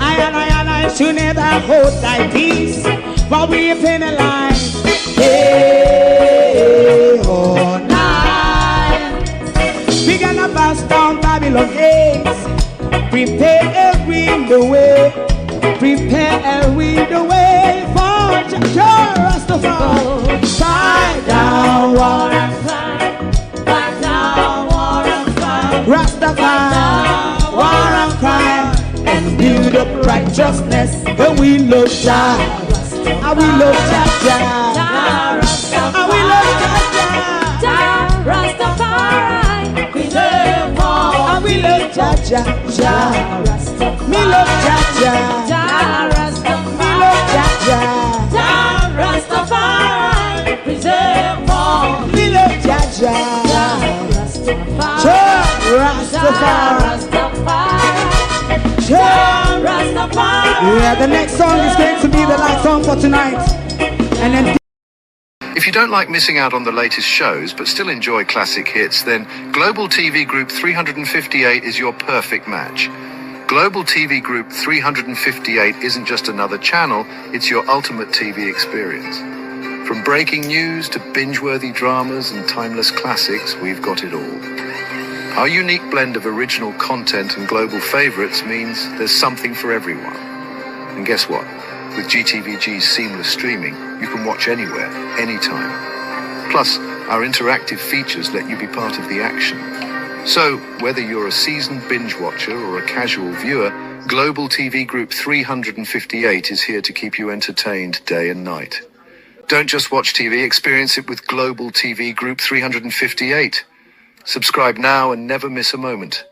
I should never hold thy peace while we penalize. Day or night, we gonna bust down Babylon gates. Prepare the way, prepare the way for Jah Rastafari. Fight down war and crime, fight down war and crime, Rastafari, war and crime, and build up righteousness. And we love Jah, and we love Jah, and we love Jah, Rastafari, we love all, and we love Jah. Jah Jah. Me love Jah Jah. Me love Jah Jah. Rastafari, preserve all. Me love Jah Jah. Rastafari. Yeah, the next song is going to be the last song for tonight. And then if you don't like missing out on the latest shows but still enjoy classic hits, then Global TV Group 358 is your perfect match. Global TV Group 358 isn't just another channel, it's your ultimate TV experience. From breaking news to binge-worthy dramas and timeless classics, we've got it all. Our unique blend of original content and global favorites means there's something for everyone. And guess what? With GTVG's seamless streaming, you can watch anywhere, anytime. Plus, our interactive features let you be part of the action. So, whether you're a seasoned binge watcher or a casual viewer, Global TV Group 358 is here to keep you entertained day and night. Don't just watch TV, experience it with Global TV Group 358. Subscribe now and never miss a moment.